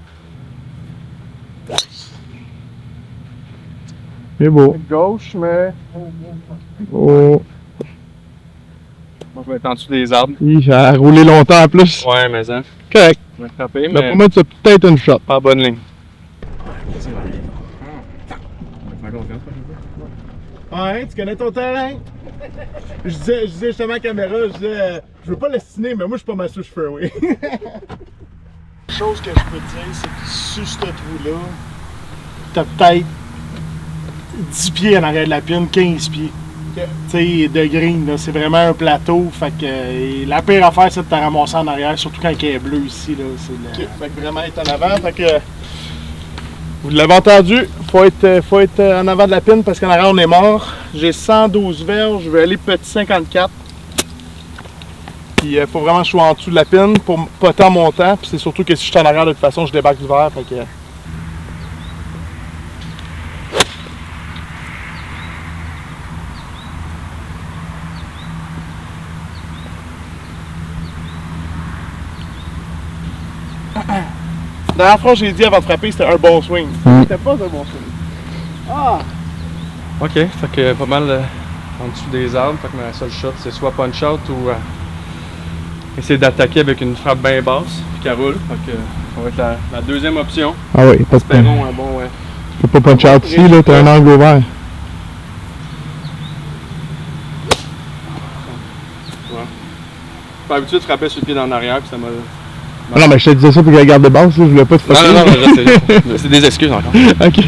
C'est beau. Gauche, mais... Oh. Moi, je vais être en dessous des arbres. Il a roulé longtemps en plus. Ouais, mais ça. Correct. Je vais frapper, Mais mais pour moi, tu as peut-être une shot. pas en bonne ligne. Ouais, tu connais ton terrain. Je disais justement à la caméra, je veux pas l'estimer, mais moi je suis pas ma souche fairway. La chose que je peux te dire, c'est que sur ce trou-là, t'as peut-être 10 pieds en arrière de la pine, 15 pieds. Tu sais, de green, là, c'est vraiment un plateau. Fait que la pire affaire, c'est de te ramasser en arrière, surtout quand il est bleu ici. Là, fait que vraiment être en avant. Fait que vous l'avez entendu, faut être en avant de la pine parce qu'en arrière on est mort. J'ai 112 verges, je vais aller petit 54. Puis il faut vraiment que je sois en dessous de la pine pour pas tant montant. Puis c'est surtout que si je suis en arrière de toute façon, je débarque du verre. Fait que... La dernière fois, j'ai dit avant de frapper, c'était un bon swing. C'était pas un bon swing. Ah! Ok, fait que pas mal en dessous des arbres. Fait que ma seule shot, c'est soit punch out ou essayer d'attaquer avec une frappe bien basse puis qu'elle roule. Fait que ça va être la deuxième option. Ah oui, pas de peine. Espérons un bon. Tu peux pas punch out ici, là, t'as un angle ouvert. Pas habitué de frapper sur le pied d'en arrière puis ça m'a. Ah non, mais je te disais ça pour qu'il regarde de base, là, je voulais pas te fâcher. Non, c'est des excuses encore. Ok.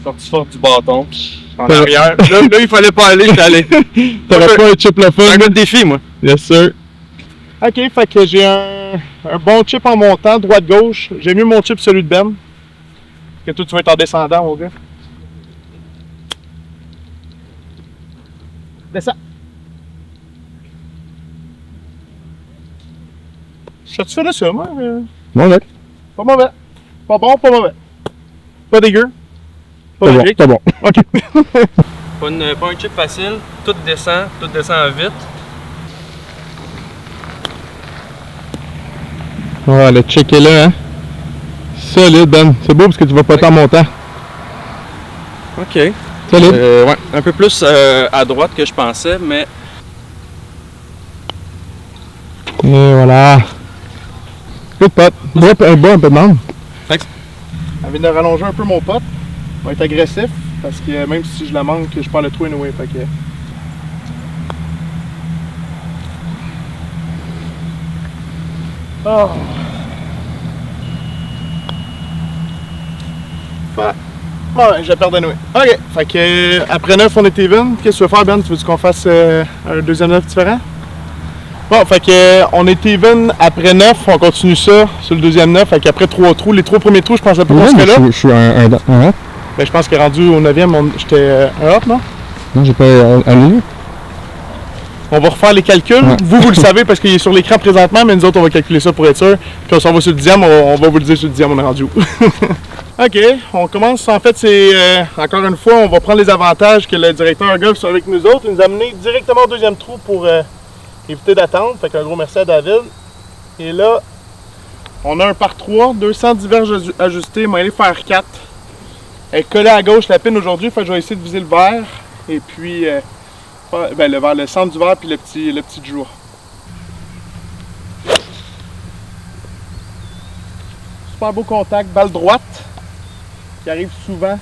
Sorti fort du bâton en T'aurais- arrière. Là, il fallait pas aller, j'étais allé. T'aurais pas un chip le C'est un fun? gars de défi, moi. Yes, sir. Ok, fait que j'ai un bon chip en montant, droite-gauche. J'ai mieux mon chip celui de Ben. Que toi, tu vas être en descendant, mon gars. Descends. Tu fais de ça, moi? Bon, mec. Pas mauvais. Pas bon, pas mauvais. Pas dégueu. Pas C'est bon, magique. c'est bon. OK. Pas un chip facile, tout descend vite. Ouais, le check est là, hein. Solide, Ben. C'est beau parce que tu vas pas en montant. OK. Solide. Ouais, un peu plus à droite que je pensais, mais Et voilà. Good pot. Bois un peu de membre. Elle vient de rallonger un peu mon pot. Il va être agressif parce que même si je la manque, je perds le trou anyway. Fait que... Oh. Bon, je la perds de nouer. OK. Fait que après 9, on est even. Qu'est-ce que tu veux faire, Ben? Tu veux qu'on fasse un deuxième 9 différent? Bon, fait que on est even après 9, on continue ça sur le deuxième 9. Fait qu'après 3 trous, les 3 premiers trous, je pensais pas qu'on serait là. Je suis un hop. Ben, je pense que rendu au 9e, j'étais un hop, non? Non, j'ai pas un milieu. On va refaire les calculs. Ouais. Vous le savez parce qu'il est sur l'écran présentement, mais nous autres, on va calculer ça pour être sûr. Puis on s'en va sur le 10e, on va vous le dire sur le 10e, on est rendu où. OK, on commence. En fait, c'est encore une fois, on va prendre les avantages que le directeur golf soit avec nous autres. Il nous a amené directement au deuxième trou pour éviter d'attendre. Fait qu'un gros merci à David. Et là, on a un par 3, 210 verges ajustées. On va aller faire 4. Elle est collée à gauche la pine aujourd'hui, fait que je vais essayer de viser le vert. Et puis, ben, le centre du verre puis le petit jour. Super beau contact, balle droite qui arrive souvent.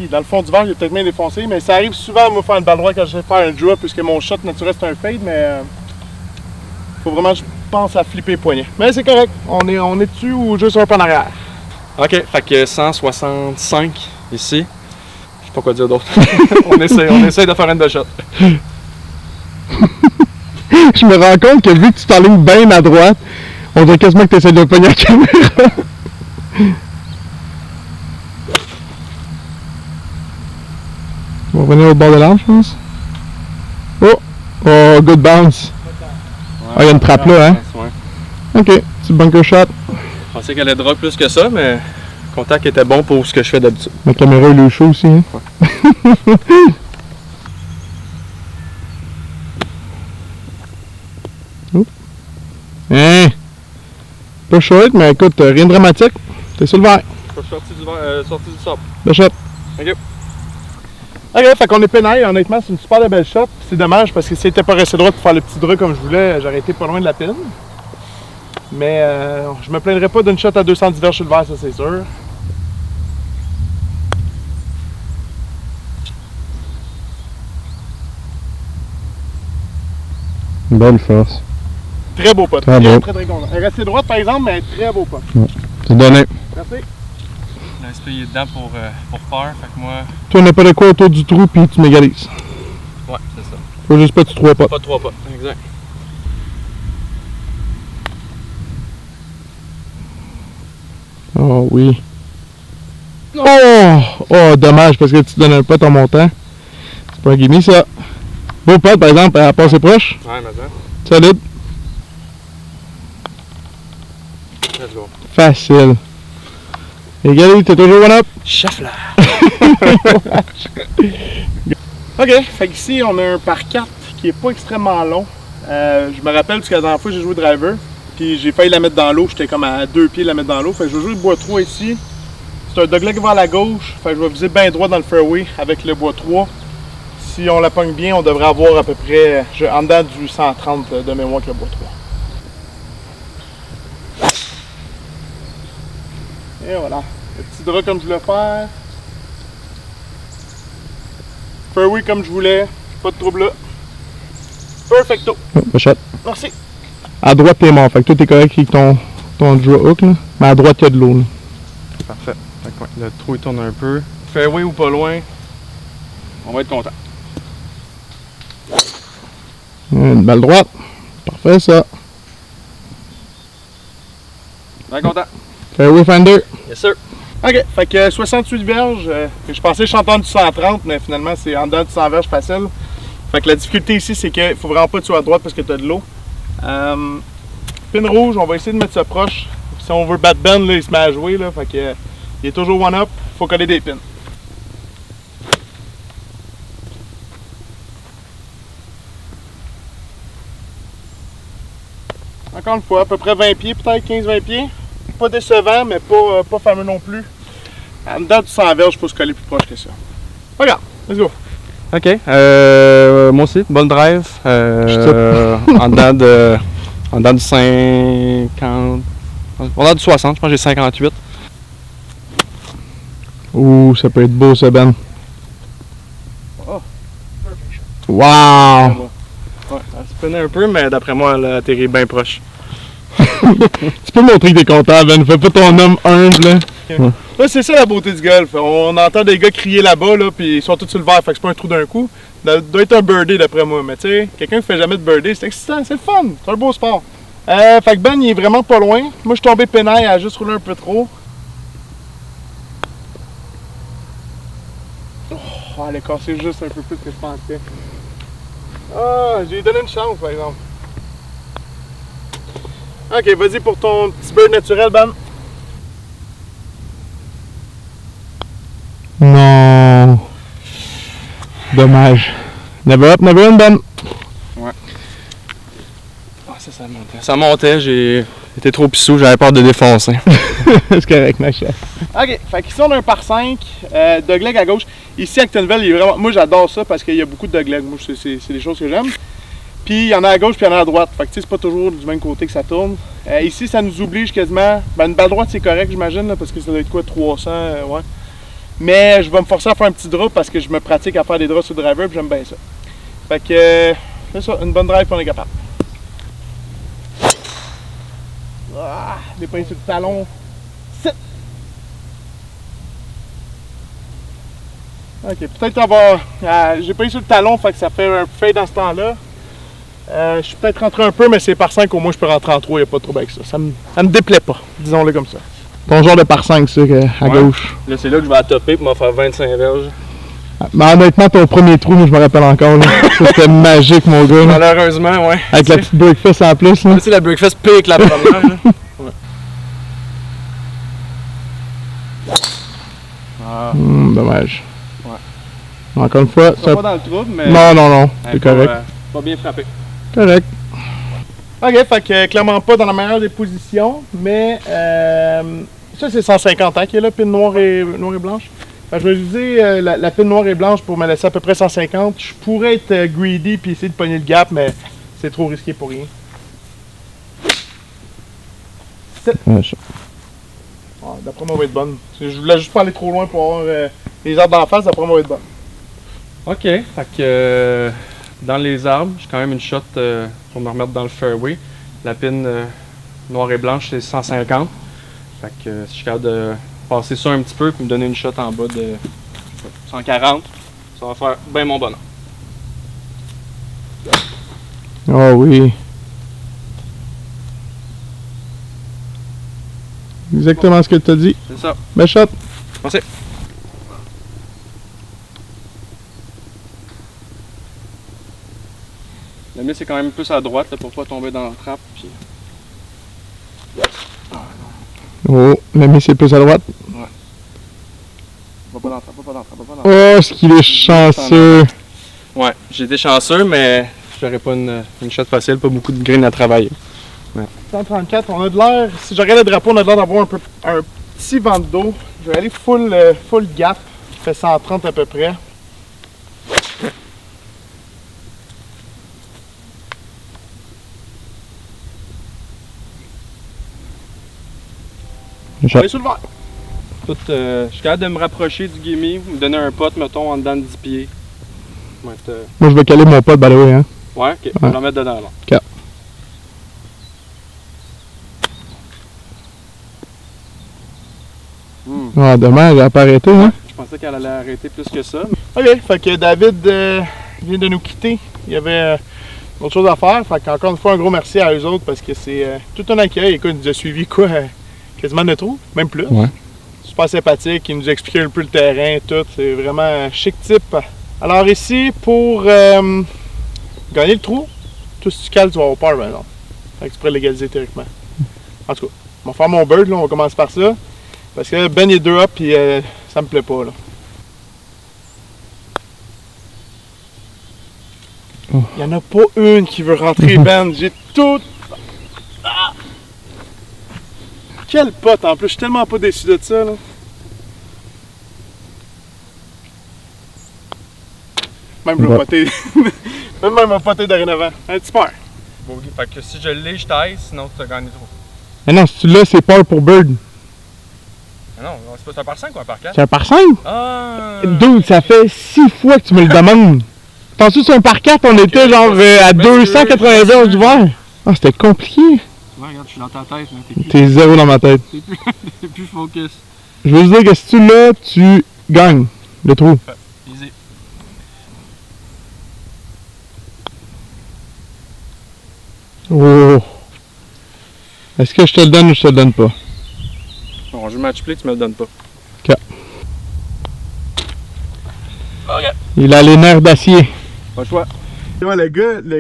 Dans le fond du verre, il est peut-être bien défoncé, mais ça arrive souvent à me faire une balle droite quand je vais faire un draw, puisque mon shot naturel c'est un fade, mais faut vraiment que je pense à flipper les poignets. Mais c'est correct, on est dessus ou juste un peu en arrière. OK, fait que 165 ici. Je sais pas quoi dire d'autre. on essaie de faire une belle shot. Je me rends compte que vu que tu t'enlignes bien à droite, on dirait quasiment que tu essaies de le pogner à la caméra. On va revenir au bord de l'arbre, je pense. Oh, good bounce. Ah, il y a une trappe là, hein? Ouais. Ok, petit bunker shot. Je pensais qu'elle allait drop plus que ça, mais le contact était bon pour ce que je fais d'habitude. Ma caméra est chaud aussi, hein? Oups. Hein? Pas short, mais écoute, rien de dramatique. T'es sur le vert. Je suis sorti du sable. Le shot. OK. Ok, fait qu'on est pénal, honnêtement, c'est une super belle shot. C'est dommage parce que si c'était pas resté droit pour faire le petit draw comme je voulais, j'aurais été pas loin de la pine. Mais je me plaindrais pas d'une shot à 210 verges sur le verre, ça c'est sûr. Belle force. Très beau pot. Très beau. Très content. Elle est restée droite par exemple, mais très beau pot. C'est donné. Merci. Là, il est dedans pour faire, fait que moi... Toi, on n'a pas de quoi autour du trou, puis tu m'égalises. Ouais, c'est ça. Faut juste pas que tu trouves pas. Pas de 3 pas, exact. Oh oui. Oh, dommage, parce que tu donnes un pot en montant. C'est pas un gimme, ça. Beau pot, par exemple, à passer proche. Ouais, maintenant. Solide. Let's go. Facile. Et Gali, t'es toujours one up? Chef là! Ok, fait qu'ici on a un par 4 qui est pas extrêmement long. Je me rappelle parce que la dernière fois j'ai joué driver, puis j'ai failli la mettre dans l'eau, j'étais comme à 2 pieds de la mettre dans l'eau. Fait que je vais jouer le bois 3 ici. C'est un dogleg vers la gauche, fait que je vais viser bien droit dans le fairway avec le bois 3. Si on la pogne bien, on devrait avoir à peu près en dedans du 130 de mémoire avec le bois 3. Et voilà, le petit drap comme je voulais faire. Fairway comme je voulais, pas de trouble là. Perfecto. Oh, le shot. Merci. À droite, t'es mort. Fait que toi, t'es correct avec ton draw hook, là. Mais à droite, il y a de l'eau, là. Parfait. Fait que, ouais, le trou il tourne un peu. Fairway ou pas loin, on va être content. Une balle droite. Parfait, ça. Bien content. Fairway Finder. Yes sir. OK, fait que 68 verges. Je pensais que je suis en dedans du 130, mais finalement, c'est en dedans du 100 verges facile. Fait que la difficulté ici, c'est qu'il faut vraiment pas que tu sois à droite parce que tu as de l'eau. Pin rouge, on va essayer de mettre ça proche. Si on veut battre Ben, là, il se met à jouer. Là, fait que, il est toujours one-up. Il faut coller des pins. Encore une fois, à peu près 20 pieds, peut-être 15-20 pieds. Pas décevant, mais pas fameux non plus. En dedans du 100 verges, il faut se coller plus proche que ça. Regarde, let's go. OK. Moi aussi, bonne drive. En dedans du 50. En dedans du 60, je pense que j'ai 58. Ouh, ça peut être beau ça, Ben. Oh. Wow! Ouais, elle se peinait un peu, mais d'après moi, elle a atterri bien proche. Tu peux montrer que t'es content, Ben. Fais pas ton homme humble. Là. Là, c'est ça la beauté du golf. On entend des gars crier là-bas, là, puis ils sont tous sur le verre, fait que c'est pas un trou d'un coup. Ça doit être un birdie d'après moi, mais tu sais, quelqu'un qui fait jamais de birdie, c'est excitant, c'est le fun, c'est un beau sport. Fait que Ben, il est vraiment pas loin. Moi, je suis tombé pénaille, elle a juste roulé un peu trop. Oh, elle a cassé juste un peu plus que je pensais. Ah, j'ai donné une chance, par exemple. Ok, vas-y pour ton petit bird naturel, Ben. Non. Dommage. Never up, never in, Ben. Ça montait. Ça montait, j'ai été trop pissou, j'avais peur de défoncer. C'est correct, ma chef. Ok, fait qu'ici on a un par 5, dogleg à gauche. Ici, Actonville, il est vraiment. Moi j'adore ça parce qu'il y a beaucoup de dogleg. Moi, c'est des choses que j'aime. Puis il y en a à gauche, puis il y en a à droite. Fait que tu sais, c'est pas toujours du même côté que ça tourne. Ici, ça nous oblige quasiment. Ben, une balle droite, c'est correct, j'imagine, parce que ça doit être quoi, 300, ouais. Mais je vais me forcer à faire un petit drop parce que je me pratique à faire des drops sur le driver, puis j'aime bien ça. Fait que, c'est ça, une bonne drive, puis on est capable. Ah, des points sur le talon. Sit. Ok, peut-être avoir. J'ai pas eu sur le talon, fait que ça fait un fade dans ce temps-là. Je suis peut-être rentré un peu, mais c'est par 5, au moins je peux rentrer en 3, il n'y a pas de trouble avec ça. Ça me déplaît pas, disons-le comme ça. Ton genre de par 5, ça, à gauche. Là, c'est là que je vais à topper pour me faire 25 verges. Mais honnêtement, ton premier trou, moi, je me rappelle encore. C'était magique, mon gars. Là. Malheureusement, ouais. Avec la petite breakfast en plus. Là. C'est la breakfast pire que la première. Là. Ouais. Ah. Dommage. Ouais. Encore une fois, Ça pas dans le trouble, mais. Non, c'est correct. Pas bien frappé. Correct. Ok, fait que clairement pas dans la meilleure des positions, mais ça c'est 150 ans qui est là, pin noire et blanche. Fait que je me suis dit, la pin noire et blanche pour me laisser à peu près 150. Je pourrais être greedy puis essayer de pogner le gap, mais c'est trop risqué pour rien. D'après moi, elle va être bonne. Je voulais juste pas aller trop loin pour avoir les arbres d'en face, d'après moi, elle va être bonne. Ok, fait que dans les arbres, j'ai quand même une shot pour me remettre dans le fairway. La pin noire et blanche, c'est 150. Fait que si je suis capable de passer ça un petit peu et me donner une shot en bas de 140, ça va faire bien mon bonheur. Oh oui. Exactement ce que tu as dit. C'est ça. Belle shot. Merci. Le mieux c'est quand même plus à droite là, pour pas tomber dans la trappe. Puis... Oh, l'ami c'est plus à droite. Va pas dans la trappe, va pas dans la trappe, va pas dans la trappe. Oh, ce qu'il est chanceux. Ouais, j'ai été chanceux, mais j'aurais pas une shot facile, pas beaucoup de green à travailler. 134, on a de l'air, si je regarde le drapeau, on a de l'air d'avoir un petit vent de dos. Je vais aller full gap, fait 130 à peu près. Je vais aller sur le vert. Tout, je suis capable de me rapprocher du gimme, me donner un pot, mettons, en dedans de 10 pieds. Moi, je vais caler mon pote, by the way, hein. Ouais, ok, je vais le mettre dedans alors. Ok. Ah, dommage, elle n'a pas arrêté, hein. Je pensais qu'elle allait arrêter plus que ça. Ok, fait que David vient de nous quitter. Il y avait autre chose à faire. Fait qu'encore une fois, un gros merci à eux autres parce que c'est tout un accueil. Écoute, ils nous ont suivi quoi, quasiment de trop, même plus. Ouais. Super sympathique, il nous expliquait un peu le terrain, tout. C'est vraiment un chic type. Alors ici, pour gagner le trou, tout ce que tu cales, tu vas avoir peur maintenant. Fait que tu pourrais légaliser théoriquement. En tout cas, on va faire mon bird, là, on va commencer par ça. Parce que Ben est 2 up, puis ça me plaît pas. Là. Oh. Il n'y en a pas une qui veut rentrer, Ben. J'ai tout. Ah! Quel pote en plus, je suis tellement pas déçu de ça. Là. Même le poté. Même un poté dorénavant. Un petit peur. Bogey. Fait que si je l'ai, je taille, sinon tu as gagné trop. Mais non, si tu l'as, c'est peur pour bird. Ah non, c'est un par 5 ou un par 4? C'est un par 5? Ah! Dude, ça fait 6 fois que tu me le demandes. Penses-tu que c'est un par 4, on était genre à 280 verges du verre? Ah, c'était compliqué. Ouais, regarde, je suis dans ta tête, là. T'es zéro dans ma tête. T'es plus focus. Je veux juste dire que si tu l'as, tu gagnes le trou. Easy. Oh. Est-ce que je te le donne ou je te le donne pas? Bon, on joue match play, tu me le donnes pas. Il a les nerfs d'acier. Pas le choix. Ouais, le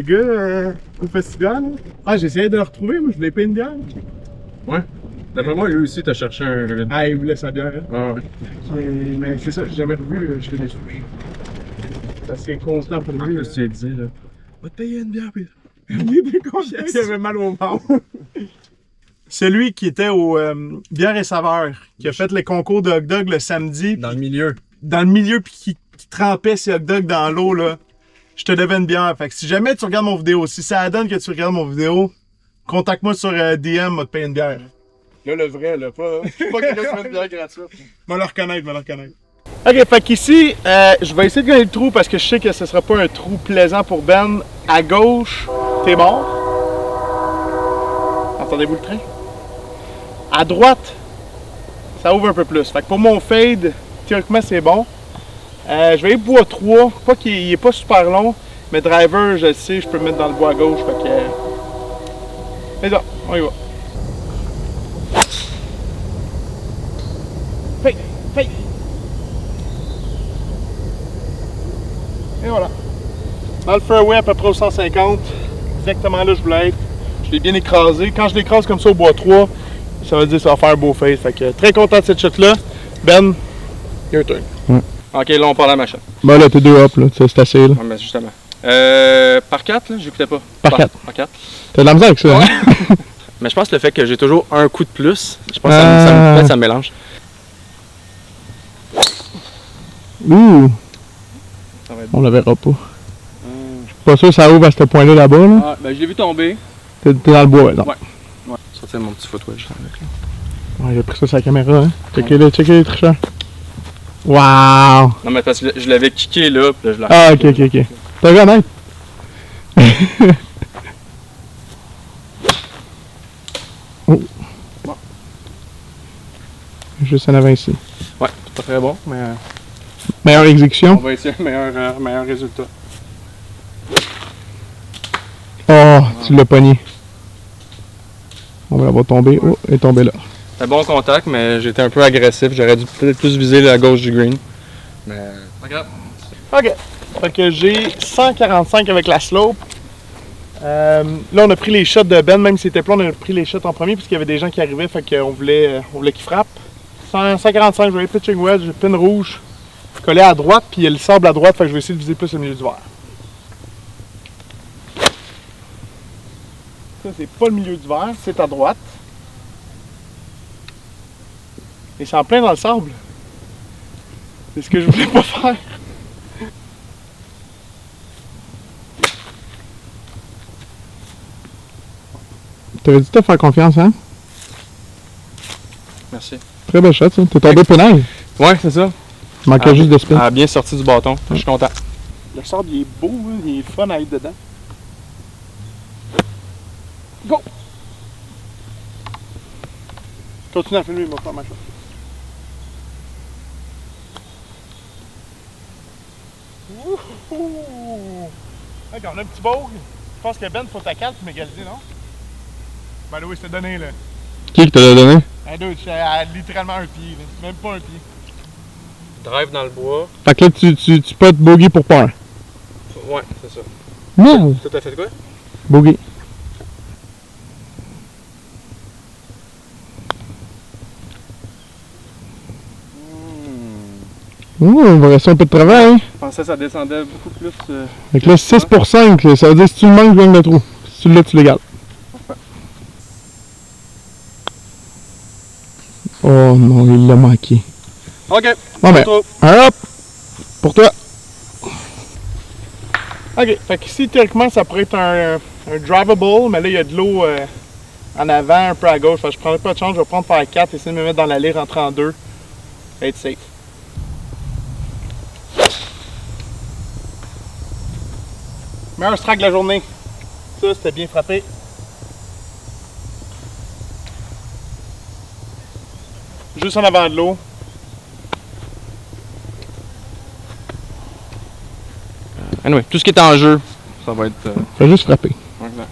gars au festival. Ah, j'essayais de le retrouver, moi je voulais pas une bière. Ouais. D'après moi, lui aussi, t'as cherché un. Ah, il voulait sa bière. Ah ouais. Mais c'est ça, j'ai jamais revu, je t'ai déçu. Ça c'est constant pour lui. Qu'est-ce que tu as dit, là? Va te payer une bière, Peter. Il était content, il avait mal au ventre. Celui qui était au Bière et Saveur, qui a fait les concours de hot dog le samedi. Dans le milieu. Dans le milieu, puis qui trempait ses hot dogs dans l'eau, là. Je te devais une bière. Fait que si jamais tu regardes mon vidéo, si ça donne que tu regardes mon vidéo, contacte-moi sur DM, va te payer une bière. Là, le vrai, là, pas quelqu'un qui fait une bière gratuite. Je vais le reconnaître, Ok, fait qu'ici, je vais essayer de gagner le trou parce que je sais que ce sera pas un trou plaisant pour Ben. À gauche, t'es mort. Entendez-vous le train? À droite, ça ouvre un peu plus. Fait que pour mon fade, théoriquement, c'est bon. Je vais aller bois 3. Pas qu'il est pas super long, mais driver, je le sais, je peux le mettre dans le bois à gauche. Fait que. Mais là, on y va. Fade. Et voilà. Dans le fairway, à peu près au 150. Exactement là, je voulais être. Je l'ai bien écrasé. Quand je l'écrase comme ça au bois 3, ça veut dire que ça va faire un beau fade. Fait que très content de cette shot-là. Ben, your turn. Ok, là, on parle à la machine. Ben là, t'es 2 up, là. C'est assez, là. Ouais, mais justement. Par 4, là, j'écoutais pas. Par 4. Par 4. T'as de la misère avec ça, hein? Mais je pense que le fait que j'ai toujours un coup de plus, je pense que peut-être ça me mélange. Ouh! Ça va être On le verra pas. Je suis pas sûr que ça ouvre à ce point-là, là-bas, là. Ah, ben je l'ai vu tomber. T'es dans le bois, là. Ouais. Sortir mon petit footage avec là. Ouais, j'ai pris ça sur la caméra, hein. Checkez les tricheurs. Wow! Non, mais parce que je l'avais kické là, puis là, je l'ai. Ah, ok. T'as vu, honnête? Oh! Bon. Juste en avant ici. Ouais, c'est pas très bon, mais Meilleure on exécution. va essayer un meilleur résultat. Oh, tu l'as pogné. On va la voir tomber. Oh, elle est tombée là. Un bon contact, mais j'étais un peu agressif. J'aurais dû peut-être plus viser la gauche du green. Mais pas grave. Ok. Fait que j'ai 145 avec la slope. Là, on a pris les shots de Ben, même si c'était plat, on a pris les shots en premier parce qu'il y avait des gens qui arrivaient, fait qu'on voulait qu'ils frappent. 145, je vais pitching wedge, pin rouge, collé à droite, puis il y a le sable à droite, fait que je vais essayer de viser plus le milieu du verre. Ça, c'est pas le milieu du verre, c'est à droite. Et c'est en plein dans le sable. C'est ce que je voulais pas faire. T'avais dit de te faire confiance, hein? Merci. Très belle shot, ça. T'es tombé pénal. Ouais, c'est ça. Il manquait juste de spin. Elle a bien sorti du bâton. Je suis content. Le sable, il est beau, hein, il est fun à être dedans. Go! Continue à filmer, il va faire ma chose. Wouhou! Ok, on a un petit bogue. Je pense que Ben, faut ta carte pour m'égaliser, non? Ben oui, c'est donné, là. Qui te l'a donné? Hey, dude, je suis à littéralement un pied, là. Même pas un pied. Drive dans le bois. Fait que là, tu potes bogey pour pas un. Ouais, c'est ça. Non! Toi, t'as fait quoi? Bogey. Ouh, il va rester un peu de travail, hein? Je pensais que ça descendait beaucoup plus. Fait que là, 6 pour 5, ça veut dire que si tu le manques, je gagne le trou. Si tu l'as, tu l'égales. Oh non, il l'a manqué. Ok. Bon ben, Toi. hop! Pour toi. Ok, fait qu'ici, théoriquement, ça pourrait être un drivable, mais là, il y a de l'eau en avant, un peu à gauche. Fait que je prendrai pas de chance, je vais prendre par 4, essayer de me mettre dans l'allée, rentrer en 2, être safe. Meilleur strike de la journée. Ça, c'était bien frappé. Juste en avant de l'eau. Anyway, tout ce qui est en jeu, ça va être. Fais juste frapper. Exact.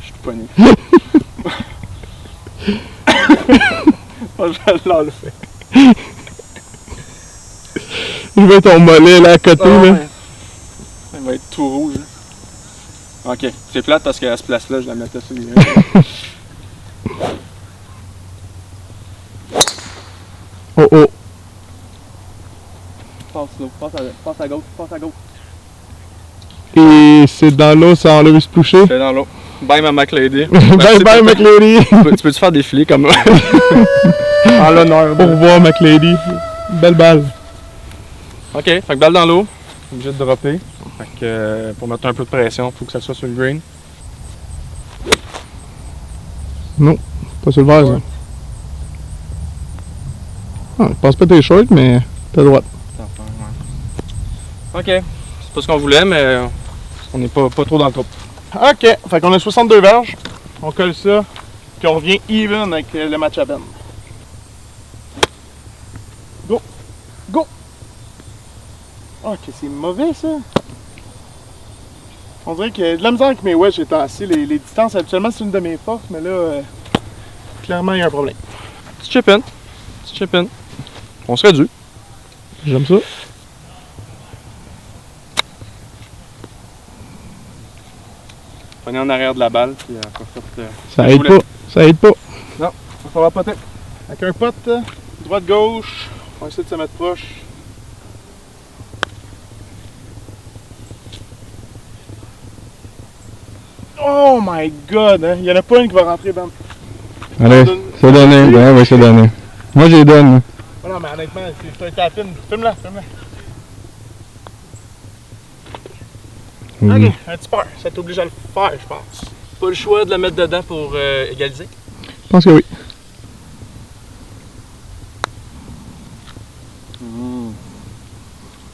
Je suis poigné. Oh, je vais l'enlever. Je vais ton mollet là à côté, là. Ça va être tout rouge. Ok, c'est plate parce qu'à ce place-là, je la mettais sur les mains. Oh oh. Passe à gauche, passe à gauche. Et c'est dans l'eau, ça enlève se toucher. C'est dans l'eau. Bye ma McLady. Bye bye, McLady. Tu peux-tu faire défiler comme En l'honneur. Au revoir, McLady. Belle balle. Ok, fait que balle dans l'eau. Obligé de dropper. Fait que pour mettre un peu de pression, il faut que ça soit sur le green. Non, pas sur le vert, ça. Ah, je pense pas tes shorts, mais t'as droite. Ok, c'est pas ce qu'on voulait, mais on n'est pas trop dans le trouble. Ok, fait qu'on a 62 verges. On colle ça, puis on revient even avec le match à Ben. Go! Go! Ok, c'est mauvais ça. On dirait qu'il y a de la misère avec mes wedges ces temps-ci. Les distances, habituellement, c'est une de mes forces, mais là, clairement, il y a un problème. Petit chip-in. Petit chip-in. On serait dû. J'aime ça. Prenez en arrière de la balle, puis Ça aide pas. Ça aide pas. Non, il va falloir poter. Avec un pote, droite-gauche, on va essayer de se mettre proche. Oh my god, hein? Il y en a pas une qui va rentrer, Ben. Allez, c'est donné. Ouais, ouais, c'est donné. Moi, je les donne. Oh non, mais honnêtement, c'est un tapine. Filme-la, filme-la. Ok, un petit peur. Ça t'oblige à le faire, je pense. Pas le choix de la mettre dedans pour égaliser. Je pense que oui.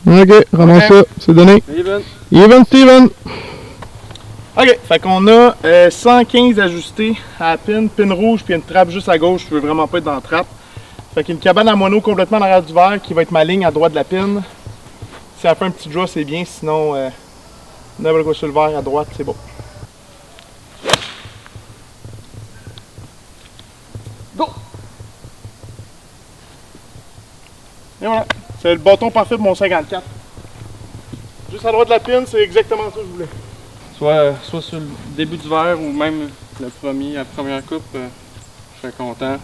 Ok, ramasse ça. C'est donné. Even. Even Steven. Ok, fait qu'on a 115 ajustés à la pin rouge, puis une trappe juste à gauche. Je veux vraiment pas être dans la trappe. Fait qu'il y a une cabane à moineau complètement en arrière du verre qui va être ma ligne à droite de la pin. Si elle fait un petit draw, c'est bien. Sinon, double gauche sur le verre à droite, c'est bon. Go! Et voilà. C'est le bâton parfait pour mon 54. Juste à droite de la pin, c'est exactement ça que je voulais. Soit sur le début du verre ou même la première coupe, je serais content.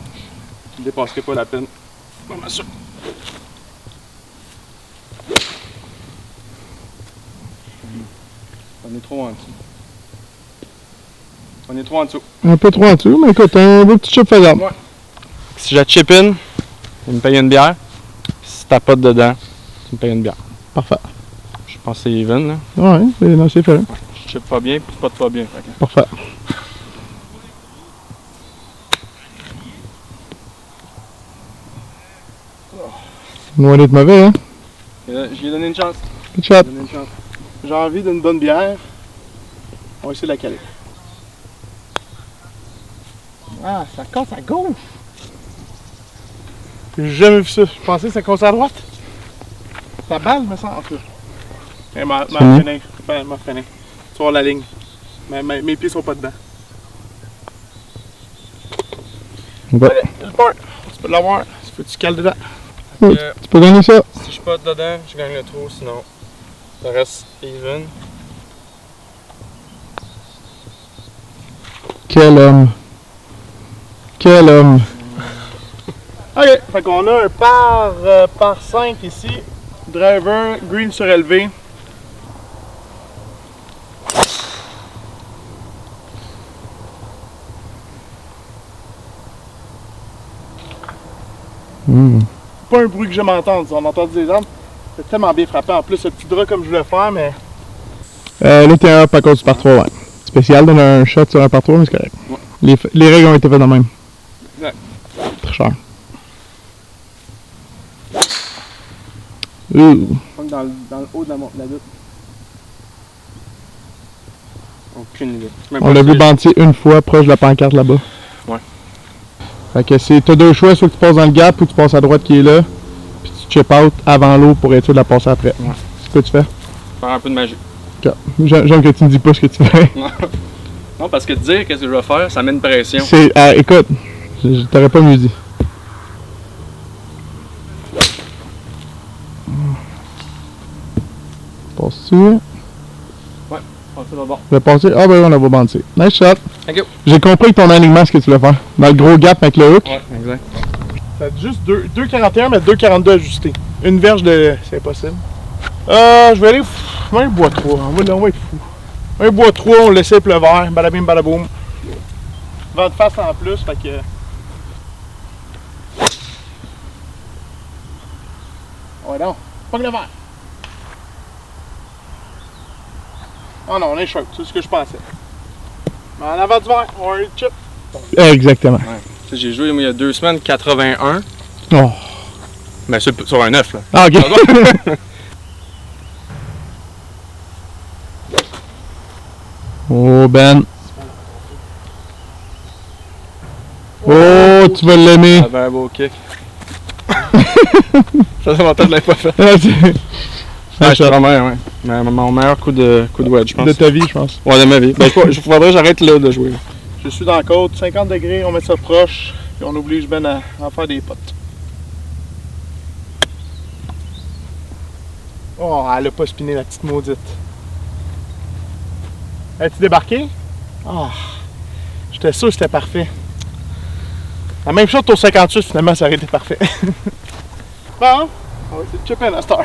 Je ne dépasserai pas la peine. Bon, bien sûr. On est trop en dessous. On est trop en dessous. Un peu trop en dessous, mais écoute, un beau petit chip faisable. Ouais. Si j'ai chip in, il me paye une bière. Si t'as pas dedans, tu me payes une bière. Parfait. Je pense que c'est even, là. Ouais, non, c'est fait. Je chip pas bien, puis tu potes pas bien. Fait que... Parfait. Loin d'être mauvais, hein? J'ai donné une chance. Good shot. J'ai envie d'une bonne bière. On va essayer de la caler. Ah, ça casse à gauche! J'ai jamais vu ça. Je pensais que ça casse à droite. Ta balle, me semble. En tout cas. M'a freiné. Ben, m'a freiné. Tu vois la ligne. Mes pieds sont pas dedans. Ouais. Allez, le point. Tu peux l'avoir. Tu peux te caler dedans. Tu peux gagner ça. Si je pote dedans, je gagne le trou, sinon ça reste even. Quel homme. Quel homme. Ok, fait qu'on a un par 5 ici. Driver, green surélevé. Pas un bruit que j'aime entendre, on entend des arbres. C'est tellement bien frappé. En plus, ce petit drap comme je voulais faire, mais. Là, t'es un up à cause du par 3, ouais. Spécial, donner un shot sur un par 3, mais c'est correct. Ouais. Les règles ont été faites de même. Exact. Très cher. Ouh. Dans le haut de la butte. Aucune idée. On l'a vu bantier une fois proche de la pancarte là-bas. Ouais. Fait que t'as deux choix, soit tu passes dans le gap ou tu passes à droite qui est là, puis tu chip out avant l'eau pour être sûr de la passer après. Ouais. C'est ce que tu fais. Faire un peu de magie. Ok. J'aime que tu me dis pas ce que tu fais. Non, parce que dire qu'est-ce que je vais faire, ça met une pression. C'est. Écoute, je t'aurais pas mieux dit. Passe-tu? On fait d'abord. Je vais passer. Ah ben on a va bantir. Nice shot. Thank you. J'ai compris ton alignement ce que tu veux faire. Dans le gros gap avec le hook. Ouais, exact. Ça fait juste 2,41 mais 2,42 ajusté. Une verge de. C'est impossible. Je vais aller. Un bois 3. On va être fou. Un bois 3, on laissait pleuvoir. Balabim, balaboum. Vent de face en plus, fait que. Ouais, non. Pas que le vert. Oh non, on est short, c'est ce que je pensais. Mais en avant du vert, on a eu le chip. Exactement. Tu sais, j'ai joué il y a 2 semaines 81. Oh. Mais sur un 9 là. Ah, ok. Oh, Ben. Oh, tu vas l'aimer. Ça avait un beau kick. Ça fait longtemps que je l'avais pas fait. Ah, Je suis vraiment, ouais. Mon meilleur coup de wedge, je pense. de ta vie, je pense. Ouais, de ma vie. Ben, il faudrait que j'arrête là de jouer. Je suis dans la côte, 50 degrés, on met ça proche, puis on oblige Ben à faire des potes. Oh, elle a pas spiné la petite maudite. As-tu débarqué? Ah, j'étais sûr que c'était parfait. La même chose au 58, finalement, ça aurait été parfait. Bon, on va essayer de chipper à cette heure.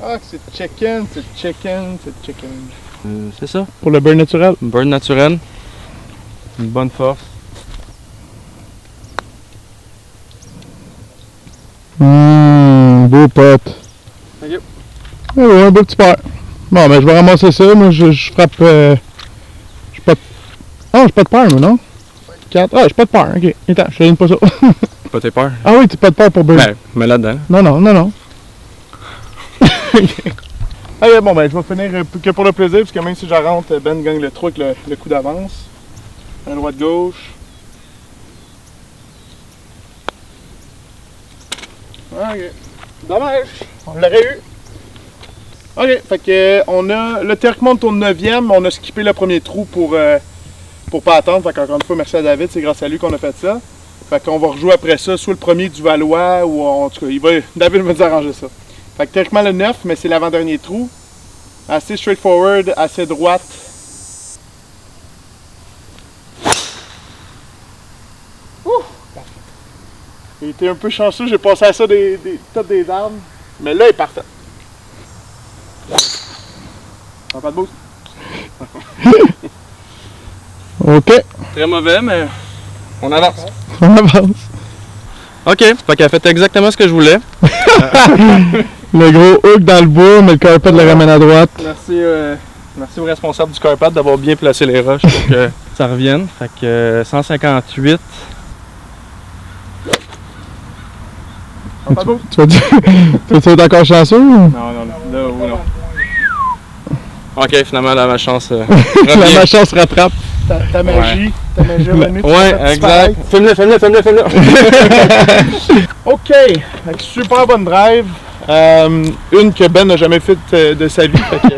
Ah, c'est chicken, c'est chicken, c'est chicken. C'est ça. Pour le beurre naturel. Une bird naturelle. Une bonne force. Beau pote. Thank you. Oh, un beau petit père. Bon, ben je vais ramasser ça. Moi, je frappe. J'ai pas de. Ah, j'ai pas de peur, moi, non? 4. Ah, j'ai pas de peur. Ok. Attends, je te donne pas ça. Pas tes peurs. Ah oui, t'as pas de peur pour beurre. Ben, mets là-dedans. Non. Ok, bon, ben je vais finir que pour le plaisir, parce que même si je rentre, Ben gagne le trou avec le coup d'avance. Un droite-gauche. Ok. Dommage. On l'aurait eu. Ok, fait que on a. Le théoriquement on tourne 9e, mais on a skippé le premier trou pour pas attendre. Fait qu'encore une fois, merci à David, c'est grâce à lui qu'on a fait ça. Fait qu'on va rejouer après ça, soit le premier du Valois, ou en tout cas, David va nous arranger ça. Fait que théoriquement le 9, mais c'est l'avant-dernier trou. Assez straightforward, assez droite. Ouh! Il était un peu chanceux, j'ai passé à ça des tops des arbres. Mais là, il est parfait. Pas de boost. Ok. Très mauvais, mais on avance. On avance. Ok, fait qu'elle a fait exactement ce que je voulais. Le gros hook dans le bois, mais le carpet le ramène à droite. Merci au responsable du carpet d'avoir bien placé les roches pour que ça revienne. Fait que 158. Pas de boost. Tu vas être encore chanceux ou? Non, là ou non. Ok, finalement, la malchance La revient. malchance rattrape. Ta magie, ta magie revenue. Ouais, exact. Filme-le. Ok, fait que super bonne drive. Une que Ben n'a jamais fait de sa vie. Fait que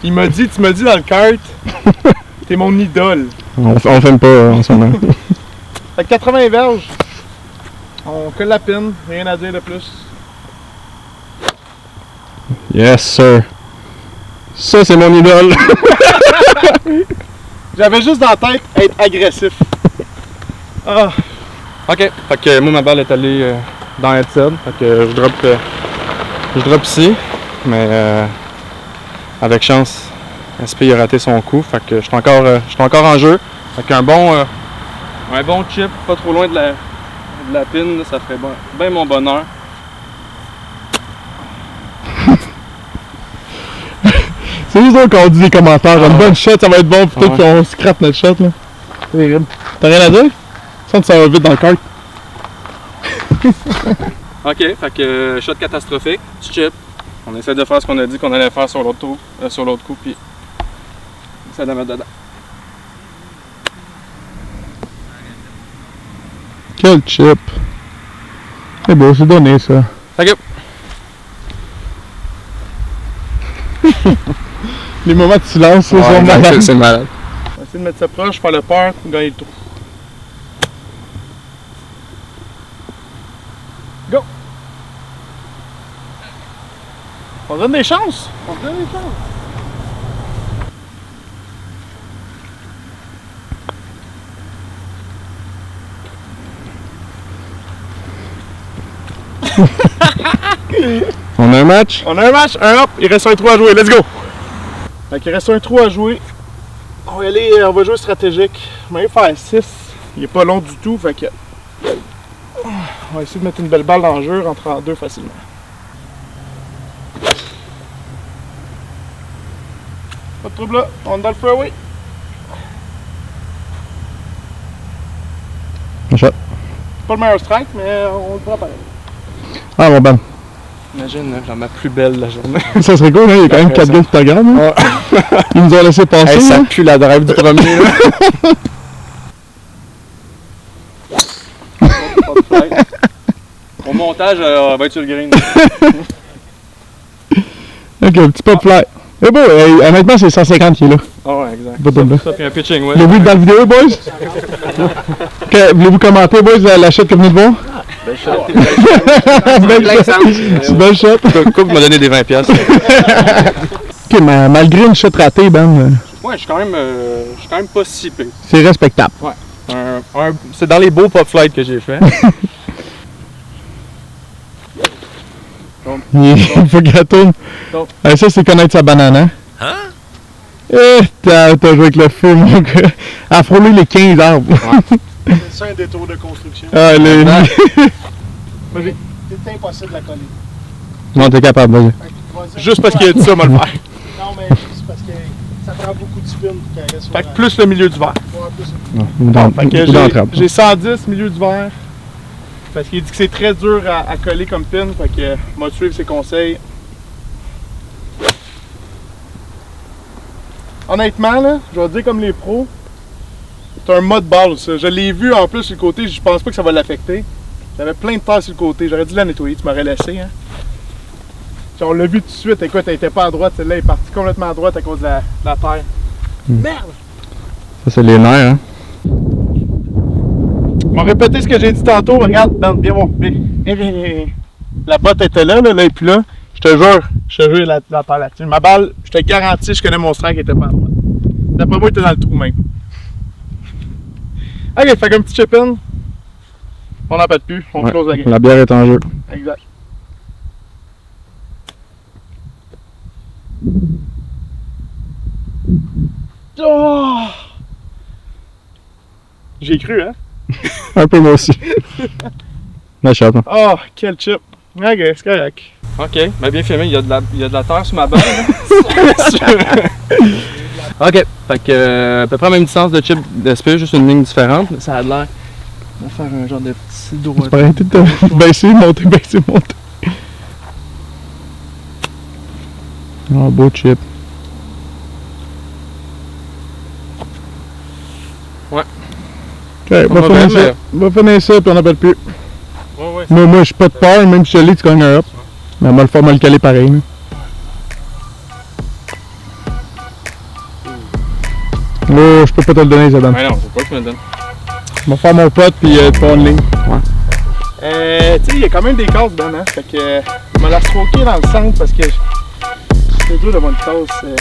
Il m'a dit, tu m'as dit dans le kart, t'es mon idole. On filme pas en ce moment. Fait que 80 verges. On colle la pine, rien à dire de plus. Yes, sir. Ça, c'est mon idole. J'avais juste dans la tête être agressif. Ah. Ok, fait que moi ma balle est allée dans headset, fait que je drop ici, mais avec chance, SP a raté son coup, fait que je suis encore en jeu, fait qu'un bon chip, pas trop loin de la pin, là, ça ferait bien mon bonheur. C'est juste là qu'on dit les commentaires. Une bonne shot, ça va être bon, plutôt qu'on scrape notre shot. Là. C'est terrible. T'as rien à dire? Ça va vite dans le kart. Ok, fait que shot catastrophique, petit chip. On essaie de faire ce qu'on a dit qu'on allait faire sur l'autre coup, puis on essaie de mettre dedans. Quel chip. C'est beau, c'est donné ça. Ok. Les moments de silence, ça, sont malades. C'est malade. On va essayer de mettre ça proche, faire le peur pour gagner le tour. Go! On donne des chances! On donne des chances! On a un match? On a un match, un hop, il reste un trou à jouer, let's go! Fait qu'il reste un trou à jouer. On va aller, on va jouer stratégique. On va aller faire 6. Il est pas long du tout, fait que. On va essayer de mettre une belle balle dans le jeu, rentrer en 2 facilement. Pas de trouble là, on est dans le fairway. Un shot. C'est pas le meilleur strike, mais on le prend pareil. Ah, bon, ben. Imagine, genre ma plus belle de la journée. Ça serait cool, hein? Il y a quand même 4 gars qui te regardent. Hein? Ils nous ont laissé passer. Hey, ça hein? pue la drive du premier. Là. Au montage, on va être sur le green. Ok, un petit pop fly. Eh bon, honnêtement, c'est 150 qui est là. Ah ouais, exact. Pas de là. Ça fait un pitching, ouais. Vous l'avez vu dans la vidéo, boys? Voulez-vous commenter, boys, la shot que vous venez de voir? Belle shot. C'est belle shot. Coupe m'a donné des 20$. Ok, mais malgré une shot ratée, Ben, Ouais, je suis quand même pas si pire. c'est respectable. Ouais. C'est dans les beaux pop flights que j'ai fait. Il faut qu'elle tourne. Donc. Ça, c'est connaître sa banane, hein? T'as joué avec le feu, mon gars. Elle a frôlé les 15 arbres. C'est ça un détour de construction. Ah, le... C'est impossible de la coller. Non, t'es capable, vas-y. Juste parce qu'il a dit ça, on va le faire. Non, mais juste parce que ça prend beaucoup de spin pour qu'elle reste. Fait que plus le milieu du verre. Fait que j'ai 110 milieu du verre. Parce qu'il dit que c'est très dur à coller comme pin. Fait que moi, de suivre ses conseils. Honnêtement, là, je vais dire comme les pros, c'est un mode balle, ça. Je l'ai vu en plus sur le côté, je pense pas que ça va l'affecter. J'avais plein de terre sur le côté, j'aurais dû la nettoyer, tu m'aurais laissé, hein. Puis on l'a vu tout de suite, écoute, elle était pas à droite, celle-là est partie complètement à droite à cause de la terre. Merde! Ça, c'est les nerfs, hein? On va répéter ce que j'ai dit tantôt, regarde, Ben, viens voir, viens. La botte était là, là, et puis là, je te jure, la terre là-dessus. Ma balle, je te garantis, je connais mon strike, elle était pas à droite. D'après moi, il était dans le trou même. Ok, fait qu'un petit chip-in. On n'en pète plus, on close la game. La bière est en jeu. Exact. Oh! J'ai cru, hein? Un peu moi aussi. La shot, hein? Oh, quel chip! Ok, c'est correct. Ok, ben bien filmé, il y a de la terre sur ma balle. Ok, fait que à peu près la même distance de chip d'SP, juste une ligne différente, mais ça a l'air de faire un genre de petit droit. Tu peux arrêter de te baisser, monter. Oh, beau chip. Ouais. Ok, va finir ça. Va finir ça, puis on n'appelle plus. Ouais. Moi, je suis pas de peur, même si je l'ai, tu gagnes un up. Mais on va le faire, le caler pareil. Là. Là, je peux pas te le donner, Isabelle. Mais non, c'est pas que tu me le donnes. Je vais faire mon pote puis te faire une ligne. Tu sais, il y a quand même des cases, Ben, hein? Fait que je me la stroqué dans le centre parce que c'est dur d'avoir une case.